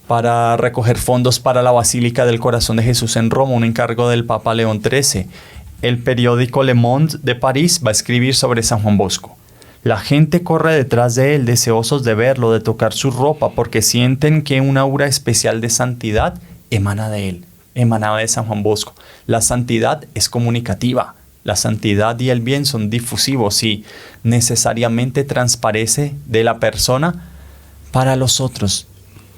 para recoger fondos para la Basílica del Corazón de Jesús en Roma, un encargo del Papa León XIII, el periódico Le Monde de París va a escribir sobre San Juan Bosco: la gente corre detrás de él, deseosos de verlo, de tocar su ropa, porque sienten que una aura especial de santidad emana de él, emanaba de San Juan Bosco. La santidad es comunicativa, la santidad y el bien son difusivos y necesariamente transparece de la persona para los otros.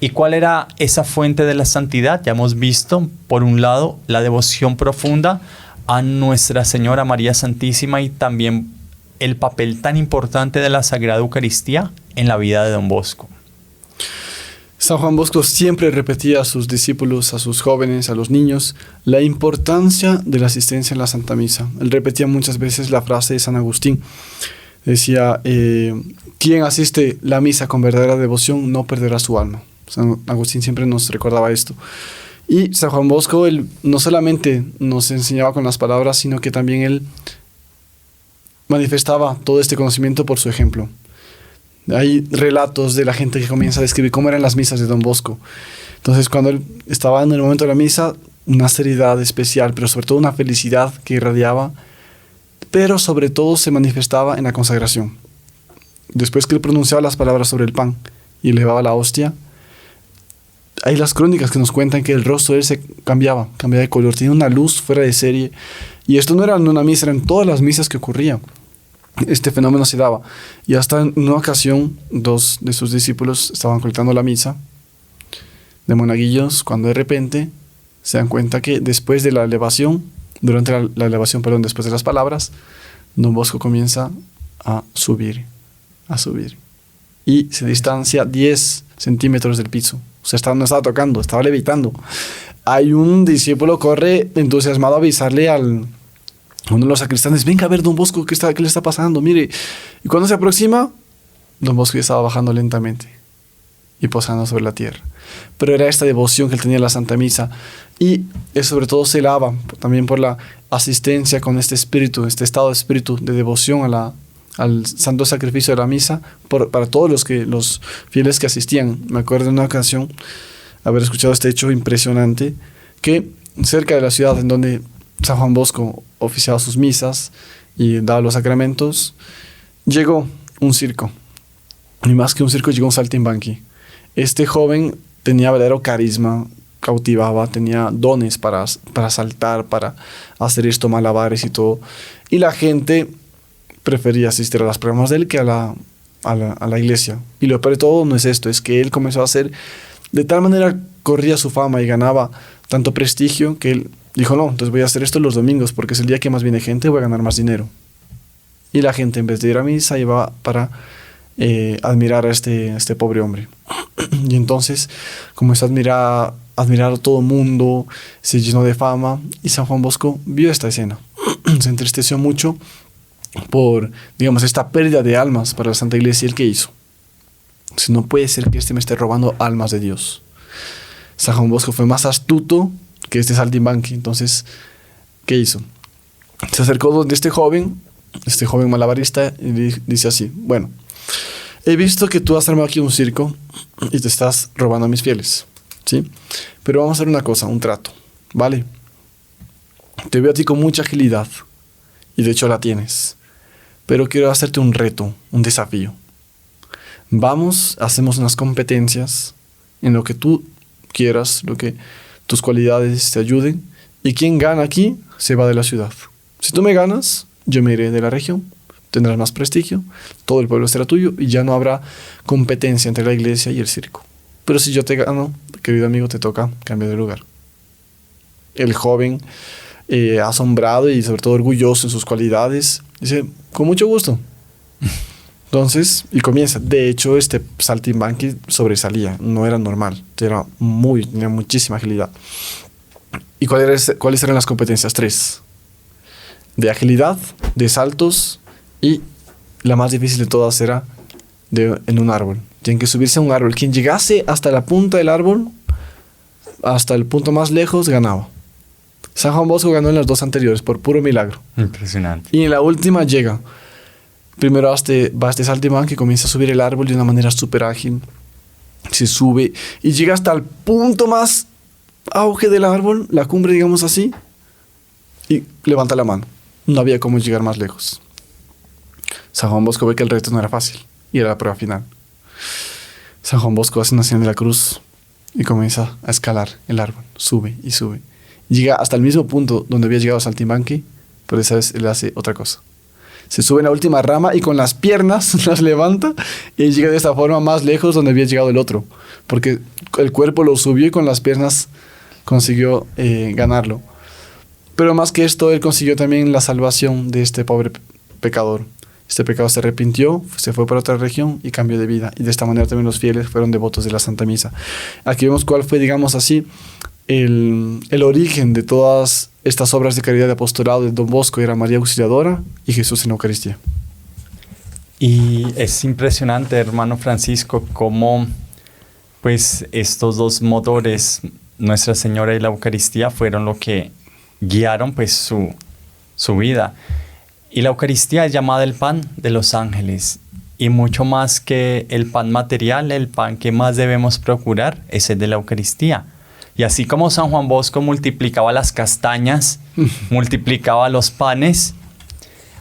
¿Y cuál era esa fuente de la santidad? Ya hemos visto, por un lado, la devoción profunda a Nuestra Señora María Santísima, y también el papel tan importante de la Sagrada Eucaristía en la vida de Don Bosco. San Juan Bosco siempre repetía a sus discípulos, a sus jóvenes, a los niños, la importancia de la asistencia en la Santa Misa. Él repetía muchas veces la frase de San Agustín. Decía: quien asiste la misa con verdadera devoción no perderá su alma. San Agustín siempre nos recordaba esto. Y San Juan Bosco, él no solamente nos enseñaba con las palabras, sino que también él manifestaba todo este conocimiento por su ejemplo. Hay relatos de la gente que comienza a describir cómo eran las misas de Don Bosco. Entonces, cuando él estaba en el momento de la misa, una seriedad especial, pero sobre todo una felicidad que irradiaba, pero sobre todo se manifestaba en la consagración. Después que él pronunciaba las palabras sobre el pan y elevaba la hostia, hay las crónicas que nos cuentan que el rostro de él se cambiaba de color, tenía una luz fuera de serie. Y esto no era en una misa, era en todas las misas que ocurría. Este fenómeno se daba. Y hasta en una ocasión, 2 de sus discípulos estaban colectando la misa de monaguillos, cuando de repente se dan cuenta que después de la elevación, después de las palabras, Don Bosco comienza a subir. Y se distancia 10 centímetros del piso. O sea, no estaba tocando, estaba levitando. Hay un discípulo corre entusiasmado a avisarle a uno de los sacristanes: venga a ver, Don Bosco, ¿qué le está pasando? Mire. Y cuando se aproxima, Don Bosco ya estaba bajando lentamente y posando sobre la tierra. pero era esta devoción que él tenía a la Santa Misa. Y sobre todo se lava también por la asistencia con este espíritu, este estado de espíritu de devoción al santo sacrificio de la misa para todos los fieles que asistían. Me acuerdo de una ocasión haber escuchado este hecho impresionante, que cerca de la ciudad en donde San Juan Bosco oficiaba sus misas y daba los sacramentos, llegó un circo. Y más que un circo, llegó un saltimbanqui. Este joven tenía verdadero carisma, cautivaba, tenía dones para saltar, para hacer esto, malabares y todo. Y la gente prefería asistir a las programas de él que a la iglesia. Y lo peor de todo no es esto, es que él comenzó a hacer, de tal manera corría su fama y ganaba tanto prestigio, que él dijo, no, entonces voy a hacer esto los domingos, porque es el día que más viene gente, voy a ganar más dinero. Y la gente, en vez de ir a misa, iba para admirar a este pobre hombre. Y entonces comenzó a admirar a todo el mundo, se llenó de fama, y San Juan Bosco vio esta escena. Se entristeció mucho por, digamos, esta pérdida de almas para la Santa Iglesia. ¿Y el qué hizo? Si no puede ser que me esté robando almas de Dios. San Juan Bosco fue más astuto que este saltimbanqui. Entonces, ¿qué hizo? Se acercó donde este joven malabarista, y dice así: bueno, he visto que tú has armado aquí un circo y te estás robando a mis fieles, ¿sí? Pero vamos a hacer una cosa, un trato, ¿vale? Te veo a ti con mucha agilidad, y de hecho la tienes, pero quiero hacerte un reto, un desafío. Vamos, hacemos unas competencias en lo que tú quieras, lo que tus cualidades te ayuden, y quien gana aquí se va de la ciudad. Si tú me ganas, yo me iré de la región, tendrás más prestigio, todo el pueblo será tuyo y ya no habrá competencia entre la iglesia y el circo. Pero si yo te gano, querido amigo, te toca cambiar de lugar. El joven, asombrado y sobre todo orgulloso en sus cualidades, dice, con mucho gusto. Entonces, y comienza. De hecho, este saltimbanqui sobresalía, no era normal, tenía muchísima agilidad. ¿Y cuáles eran las competencias? 3. De agilidad, de saltos, y la más difícil de todas era en un árbol. Tienen que subirse a un árbol. Quien llegase hasta la punta del árbol, hasta el punto más lejos, ganaba. San Juan Bosco ganó en las 2 anteriores por puro milagro. Impresionante. Y en la última llega. Primero va este saltimbanqui que comienza a subir el árbol de una manera súper ágil. Se sube y llega hasta el punto más auge del árbol, la cumbre, digamos así, y levanta la mano. No había cómo llegar más lejos. San Juan Bosco ve que el reto no era fácil y era la prueba final. San Juan Bosco hace una señal de la cruz y comienza a escalar el árbol. Sube y sube. Llega hasta el mismo punto donde había llegado saltimbanqui, pero esa vez él hace otra cosa. Se sube en la última rama y con las piernas las levanta y llega de esta forma más lejos donde había llegado el otro, porque el cuerpo lo subió y con las piernas consiguió ganarlo. Pero más que esto, él consiguió también la salvación de este pobre pecador. Este pecador se arrepintió, se fue para otra región y cambió de vida. Y de esta manera también los fieles fueron devotos de la Santa Misa. Aquí vemos cuál fue, digamos así, el origen de todas estas obras de caridad de apostolado de Don Bosco. Era María Auxiliadora y Jesús en Eucaristía. Y es impresionante, hermano Francisco, cómo pues estos dos motores, Nuestra Señora y la Eucaristía, fueron lo que guiaron pues su vida. Y la Eucaristía es llamada el pan de los ángeles. Y mucho más que el pan material, el pan que más debemos procurar es el de la Eucaristía. Y así como San Juan Bosco multiplicaba las castañas, multiplicaba los panes,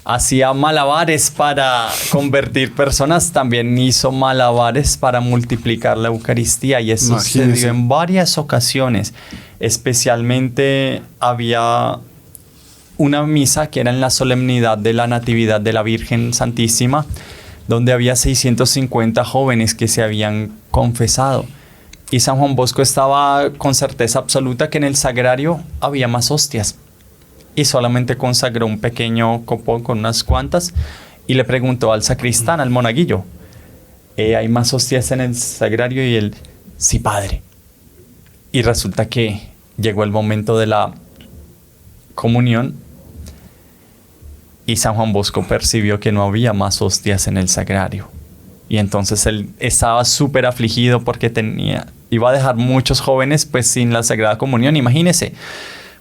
hacía malabares para convertir personas, también hizo malabares para multiplicar la Eucaristía. Y eso sucedió en varias ocasiones. Especialmente había una misa que era en la solemnidad de la Natividad de la Virgen Santísima, donde había 650 jóvenes que se habían confesado. Y San Juan Bosco estaba con certeza absoluta que en el sagrario había más hostias. Y solamente consagró un pequeño copón con unas cuantas y le preguntó al sacristán, al monaguillo, ¿hay más hostias en el sagrario? Y él, sí, padre. Y resulta que llegó el momento de la comunión y San Juan Bosco percibió que no había más hostias en el sagrario. Y entonces él estaba súper afligido porque tenía iba a dejar muchos jóvenes pues sin la Sagrada Comunión. Imagínese,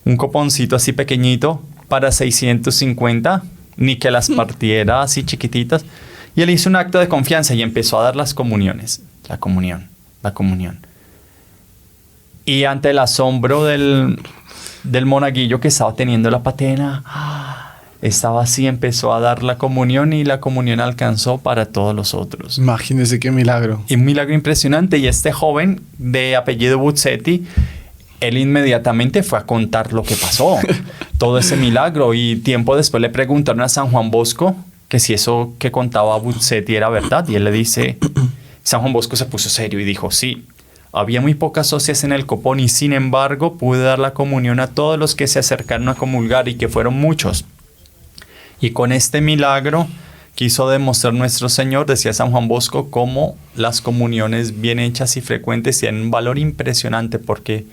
un coponcito así pequeñito para 650, ni que las partiera así chiquititas. Y él hizo un acto de confianza y empezó a dar las comuniones. La comunión. Y ante el asombro del monaguillo que estaba teniendo la patena, estaba así, empezó a dar la comunión y la comunión alcanzó para todos los otros. Imagínese qué milagro. Y un milagro impresionante. Y este joven de apellido Buzzetti, él inmediatamente fue a contar lo que pasó, todo ese milagro. Y tiempo después le preguntaron a San Juan Bosco que si eso que contaba Buzzetti era verdad. Y él le dice, San Juan Bosco se puso serio y dijo, sí, había muy pocas socias en el copón y sin embargo pude dar la comunión a todos los que se acercaron a comulgar y que fueron muchos. Y con este milagro quiso demostrar nuestro Señor, decía San Juan Bosco, cómo las comuniones bien hechas y frecuentes tienen un valor impresionante, porque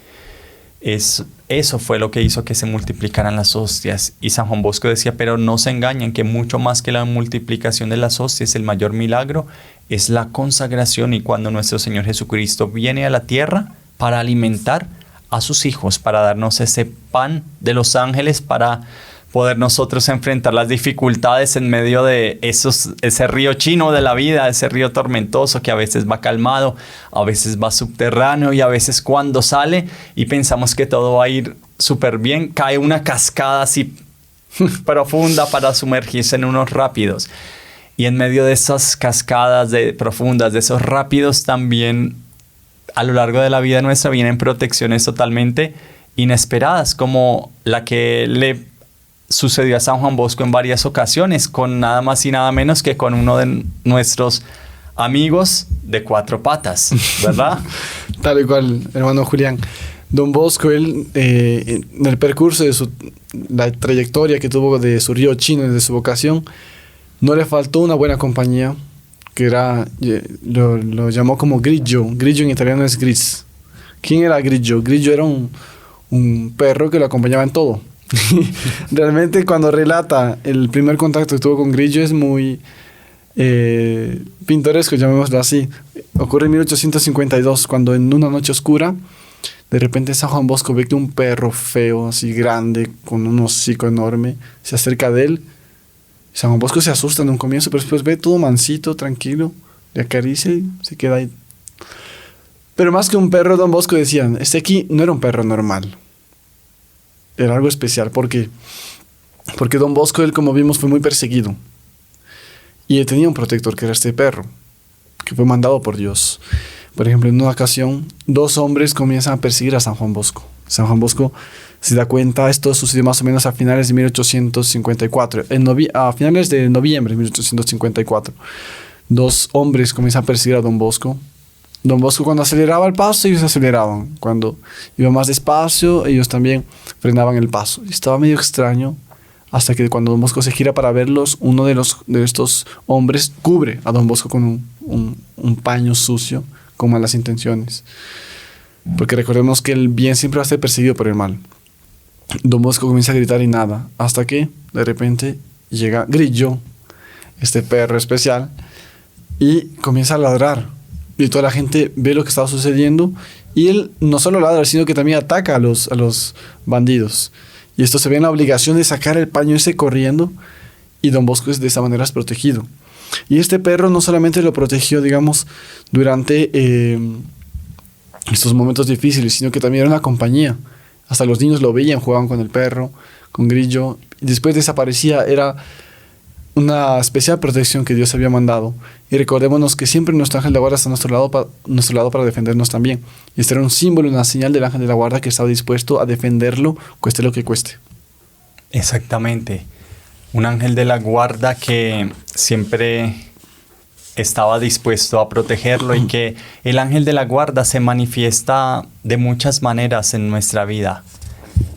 eso fue lo que hizo que se multiplicaran las hostias. Y San Juan Bosco decía, pero no se engañen, que mucho más que la multiplicación de las hostias, el mayor milagro es la consagración. Y cuando nuestro Señor Jesucristo viene a la tierra para alimentar a sus hijos, para darnos ese pan de los ángeles, para poder nosotros enfrentar las dificultades en medio de ese río chino de la vida, ese río tormentoso que a veces va calmado, a veces va subterráneo, y a veces cuando sale y pensamos que todo va a ir súper bien, cae una cascada así profunda para sumergirse en unos rápidos. Y en medio de esas cascadas profundas, de esos rápidos, también a lo largo de la vida nuestra vienen protecciones totalmente inesperadas, como la que le sucedió a San Juan Bosco en varias ocasiones, con nada más y nada menos que con uno de nuestros amigos de cuatro patas, ¿verdad? Tal y cual, hermano Julián. Don Bosco, él, en el percurso de la trayectoria que tuvo de su río chino y de su vocación, no le faltó una buena compañía, que era, lo llamó como Grigio. Grigio en italiano es gris. ¿Quién era Grigio? Grigio era un perro que lo acompañaba en todo. Realmente cuando relata el primer contacto que tuvo con Grigio es muy pintoresco, llamémoslo así. Ocurre en 1852, cuando en una noche oscura de repente San Juan Bosco ve que un perro feo, así grande, con un hocico enorme, se acerca de él. San Juan Bosco se asusta en un comienzo, pero después ve todo mansito, tranquilo, le acaricia y se queda ahí. Pero más que un perro, Don Bosco decía, este aquí no era un perro normal. Era algo especial. ¿Por qué? Porque Don Bosco, él, como vimos, fue muy perseguido. Y él tenía un protector, que era este perro, que fue mandado por Dios. Por ejemplo, en una ocasión, 2 hombres comienzan a perseguir a San Juan Bosco. San Juan Bosco se da cuenta, esto sucedió más o menos a finales de 1854. A finales de noviembre de 1854, 2 hombres comienzan a perseguir a Don Bosco. Don Bosco, cuando aceleraba el paso, ellos aceleraban. Cuando iba más despacio, ellos también frenaban el paso. Y estaba medio extraño, hasta que cuando Don Bosco se gira para verlos, uno de estos hombres cubre a Don Bosco con un paño sucio, con malas intenciones. Porque recordemos que el bien siempre va a ser perseguido por el mal. Don Bosco comienza a gritar y nada, hasta que de repente llega Grigio, este perro especial, y comienza a ladrar. Y toda la gente ve lo que estaba sucediendo, y él no solo ladra, sino que también ataca a los bandidos. Y esto se ve en la obligación de sacar el paño ese corriendo, y Don Bosco de esa manera es protegido. Y este perro no solamente lo protegió, digamos, durante estos momentos difíciles, sino que también era una compañía. Hasta los niños lo veían, jugaban con el perro, con Grigio, y después desaparecía. Era una especial protección que Dios había mandado. Y recordémonos que siempre nuestro ángel de la guarda está a nuestro lado para defendernos también. Y este era un símbolo, una señal del ángel de la guarda que estaba dispuesto a defenderlo, cueste lo que cueste. Exactamente. Un ángel de la guarda que siempre estaba dispuesto a protegerlo, y que el ángel de la guarda se manifiesta de muchas maneras en nuestra vida.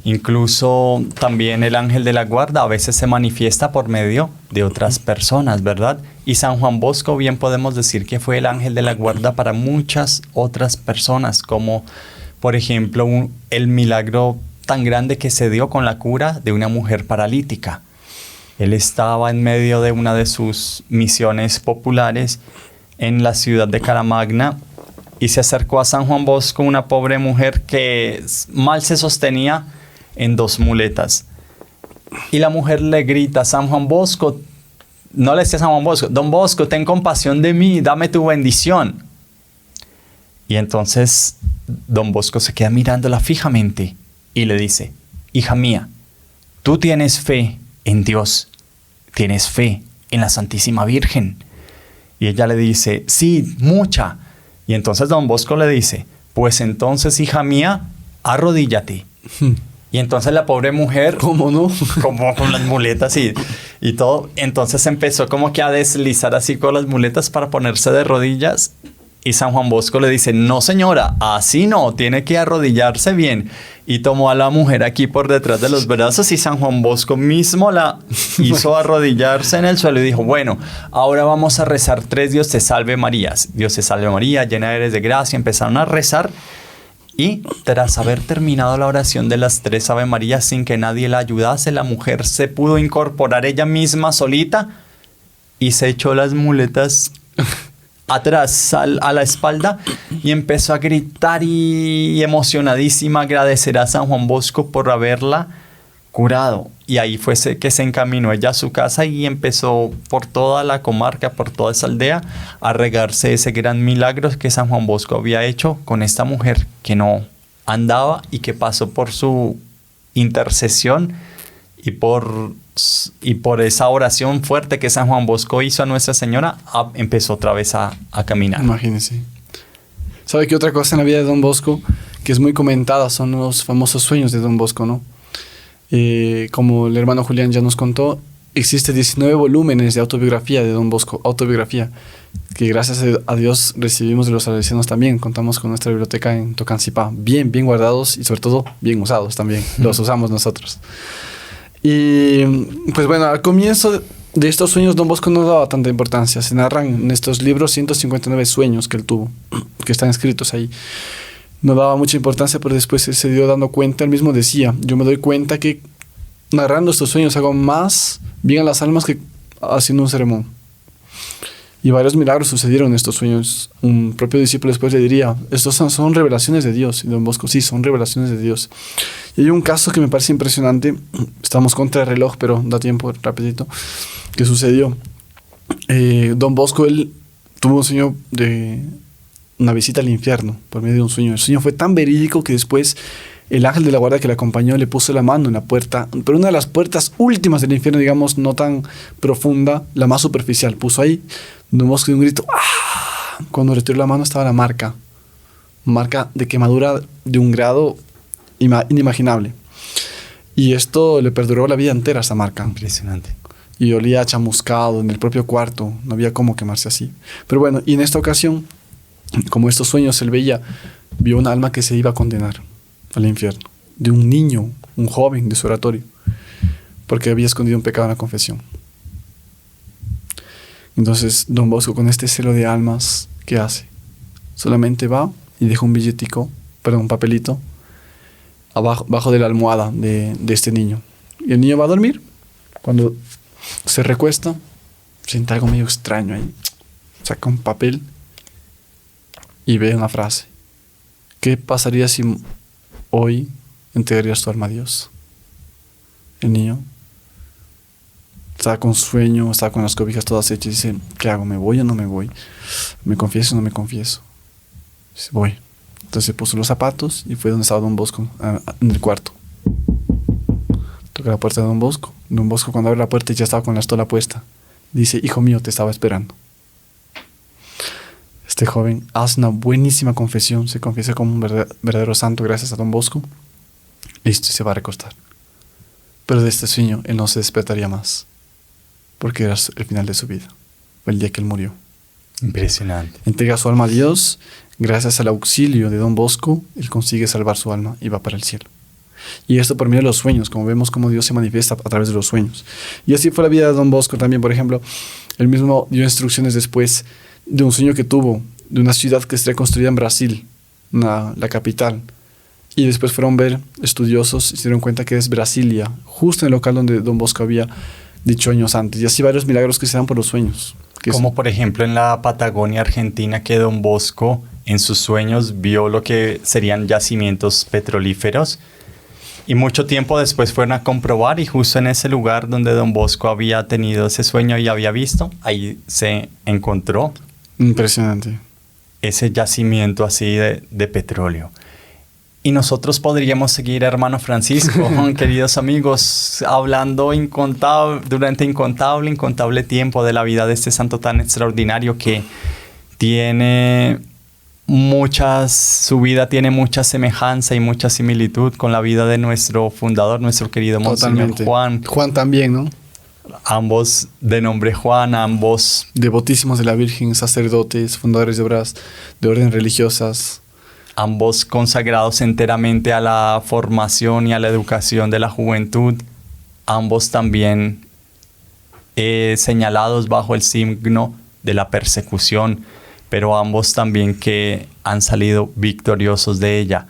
Incluso también el ángel de la guarda a veces se manifiesta por medio de otras personas, ¿verdad? Y San Juan Bosco bien podemos decir que fue el ángel de la guarda para muchas otras personas, como por ejemplo el milagro tan grande que se dio con la cura de una mujer paralítica. Él estaba en medio de una de sus misiones populares en la ciudad de Caramagna, y se acercó a San Juan Bosco una pobre mujer que mal se sostenía en 2 muletas. Y la mujer le grita: San Juan Bosco, no le decía San Juan Bosco, Don Bosco, ten compasión de mí, dame tu bendición. Y entonces Don Bosco se queda mirándola fijamente y le dice: hija mía, tú tienes fe en Dios, tienes fe en la Santísima Virgen. Y ella le dice: sí, mucha. Y entonces Don Bosco le dice: pues entonces, hija mía, arrodíllate. Y entonces la pobre mujer, ¿Cómo no? como con las muletas y todo, entonces empezó como que a deslizar así con las muletas para ponerse de rodillas. Y San Juan Bosco le dice: no señora, así no, tiene que arrodillarse bien. Y tomó a la mujer aquí por detrás de los brazos y San Juan Bosco mismo la hizo arrodillarse en el suelo y dijo: bueno, ahora vamos a rezar 3 Dios te salve María. Dios te salve María, llena eres de gracia. Empezaron a rezar y tras haber terminado la oración de las 3 Ave Marías sin que nadie la ayudase, la mujer se pudo incorporar ella misma solita y se echó las muletas atrás a la espalda y empezó a gritar y emocionadísima agradecer a San Juan Bosco por haberla curado. Y ahí fue que se encaminó ella a su casa y empezó por toda la comarca, por toda esa aldea, a regarse ese gran milagro que San Juan Bosco había hecho con esta mujer que no andaba y que pasó por su intercesión y por esa oración fuerte que San Juan Bosco hizo a Nuestra Señora, empezó otra vez a caminar. Imagínense. ¿Sabe qué otra cosa en la vida de Don Bosco que es muy comentada? Son los famosos sueños de Don Bosco, ¿no? Como el hermano Julián ya nos contó, existe 19 volúmenes de autobiografía de Don Bosco, autobiografía, que gracias a Dios recibimos de los salesianos también. Contamos con nuestra biblioteca en Tocancipá, bien guardados y sobre todo bien usados también, los usamos nosotros. Y pues bueno, al comienzo de estos sueños Don Bosco no daba tanta importancia. Se narran en estos libros 159 sueños que él tuvo, que están escritos ahí. No daba mucha importancia, pero después él se dio dando cuenta. Él mismo decía: yo me doy cuenta que narrando estos sueños hago más bien a las almas que haciendo un sermón. Y varios milagros sucedieron en estos sueños. Un propio discípulo después le diría: estos son revelaciones de Dios. Y Don Bosco: sí, son revelaciones de Dios. Y hay un caso que me parece impresionante. Estamos contra el reloj, pero da tiempo rapidito. ¿Qué sucedió? Don Bosco, él tuvo un sueño de una visita al infierno por medio de un sueño. El sueño fue tan verídico que después el ángel de la guardia que le acompañó le puso la mano en la puerta, pero una de las puertas últimas del infierno, digamos, no tan profunda, la más superficial. Puso ahí. Don Bosco dio un grito. ¡Ah! Cuando retiró la mano estaba la marca de quemadura de un grado inimaginable. Y esto le perduró la vida entera, esa marca. Impresionante. Y olía chamuscado en el propio cuarto. No había cómo quemarse así. Pero bueno, y en esta ocasión, como estos sueños él vio un alma que se iba a condenar al infierno, de un niño, un joven de su oratorio, porque había escondido un pecado en la confesión. Entonces Don Bosco, con este celo de almas, ¿qué hace? Solamente va y deja un papelito abajo de la almohada de este niño. Y el niño va a dormir. Cuando se recuesta, siente algo medio extraño ahí. Saca un papel y ve una frase: ¿qué pasaría si hoy entregarías tu alma a Dios? El niño estaba con sueño, estaba con las cobijas todas hechas y dice: ¿qué hago? ¿Me voy o no me voy? ¿Me confieso o no me confieso? Dice: voy. Entonces se puso los zapatos y fue donde estaba Don Bosco, en el cuarto. Toca la puerta de Don Bosco. Don Bosco, cuando abre la puerta, ya estaba con la estola puesta. Dice: hijo mío, te estaba esperando. Este joven hace una buenísima confesión, se confiesa como un verdadero santo gracias a Don Bosco. Listo, y se va a recostar. Pero de este sueño él no se despertaría más, porque era el final de su vida. Fue el día que él murió. Impresionante. Entrega su alma a Dios. Gracias al auxilio de Don Bosco, él consigue salvar su alma y va para el cielo. Y esto por medio de los sueños, como vemos cómo Dios se manifiesta a través de los sueños. Y así fue la vida de Don Bosco también. Por ejemplo, él mismo dio instrucciones después de un sueño que tuvo, de una ciudad que estaría construida en Brasil, la capital. Y después fueron ver estudiosos y se dieron cuenta que es Brasilia, justo en el local donde Don Bosco había dicho años antes. Y así varios milagros que se dan por los sueños. Como por ejemplo en la Patagonia Argentina, que Don Bosco en sus sueños vio lo que serían yacimientos petrolíferos. Y mucho tiempo después fueron a comprobar y justo en ese lugar donde Don Bosco había tenido ese sueño y había visto, ahí se encontró Impresionante. ese yacimiento así de petróleo. Y nosotros podríamos seguir, hermano Francisco, queridos amigos, hablando durante incontable tiempo de la vida de este santo tan extraordinario que su vida tiene mucha semejanza y mucha similitud con la vida de nuestro fundador, nuestro querido Monseñor Juan. Juan también, ¿no? Ambos de nombre Juan, ambos devotísimos de la Virgen, sacerdotes, fundadores de obras de orden religiosas. Ambos consagrados enteramente a la formación y a la educación de la juventud. Ambos también señalados bajo el signo de la persecución, pero ambos también que han salido victoriosos de ella.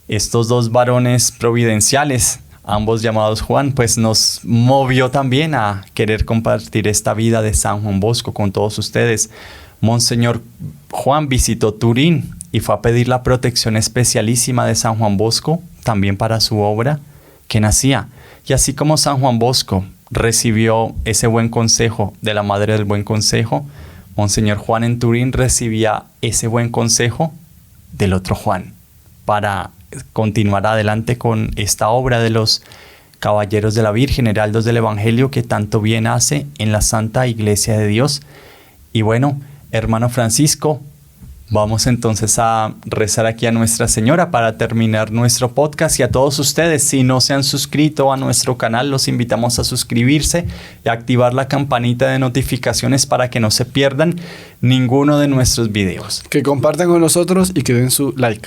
Estos dos varones providenciales, ambos llamados Juan, pues nos movió también a querer compartir esta vida de San Juan Bosco con todos ustedes. Monseñor Juan visitó Turín y fue a pedir la protección especialísima de San Juan Bosco, también para su obra, que nacía. Y así como San Juan Bosco recibió ese buen consejo de la Madre del Buen Consejo, Monseñor Juan en Turín recibía ese buen consejo del otro Juan, para continuar adelante con esta obra de los Caballeros de la Virgen, heraldos del Evangelio, que tanto bien hace en la Santa Iglesia de Dios. Y bueno, hermano Francisco, vamos entonces a rezar aquí a Nuestra Señora para terminar nuestro podcast. Y a todos ustedes, si no se han suscrito a nuestro canal, los invitamos a suscribirse y a activar la campanita de notificaciones para que no se pierdan ninguno de nuestros videos. Que compartan con nosotros y que den su like.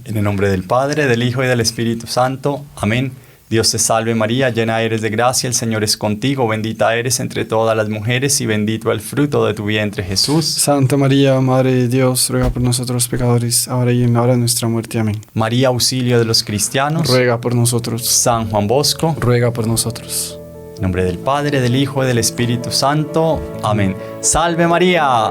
En el nombre del Padre, del Hijo y del Espíritu Santo. Amén. Dios te salve María, llena eres de gracia, el Señor es contigo, bendita eres entre todas las mujeres y bendito el fruto de tu vientre Jesús. Santa María, Madre de Dios, ruega por nosotros pecadores, ahora y en la hora de nuestra muerte. Amén. María, auxilio de los cristianos, ruega por nosotros. San Juan Bosco, ruega por nosotros. En nombre del Padre, del Hijo y del Espíritu Santo. Amén. ¡Salve María!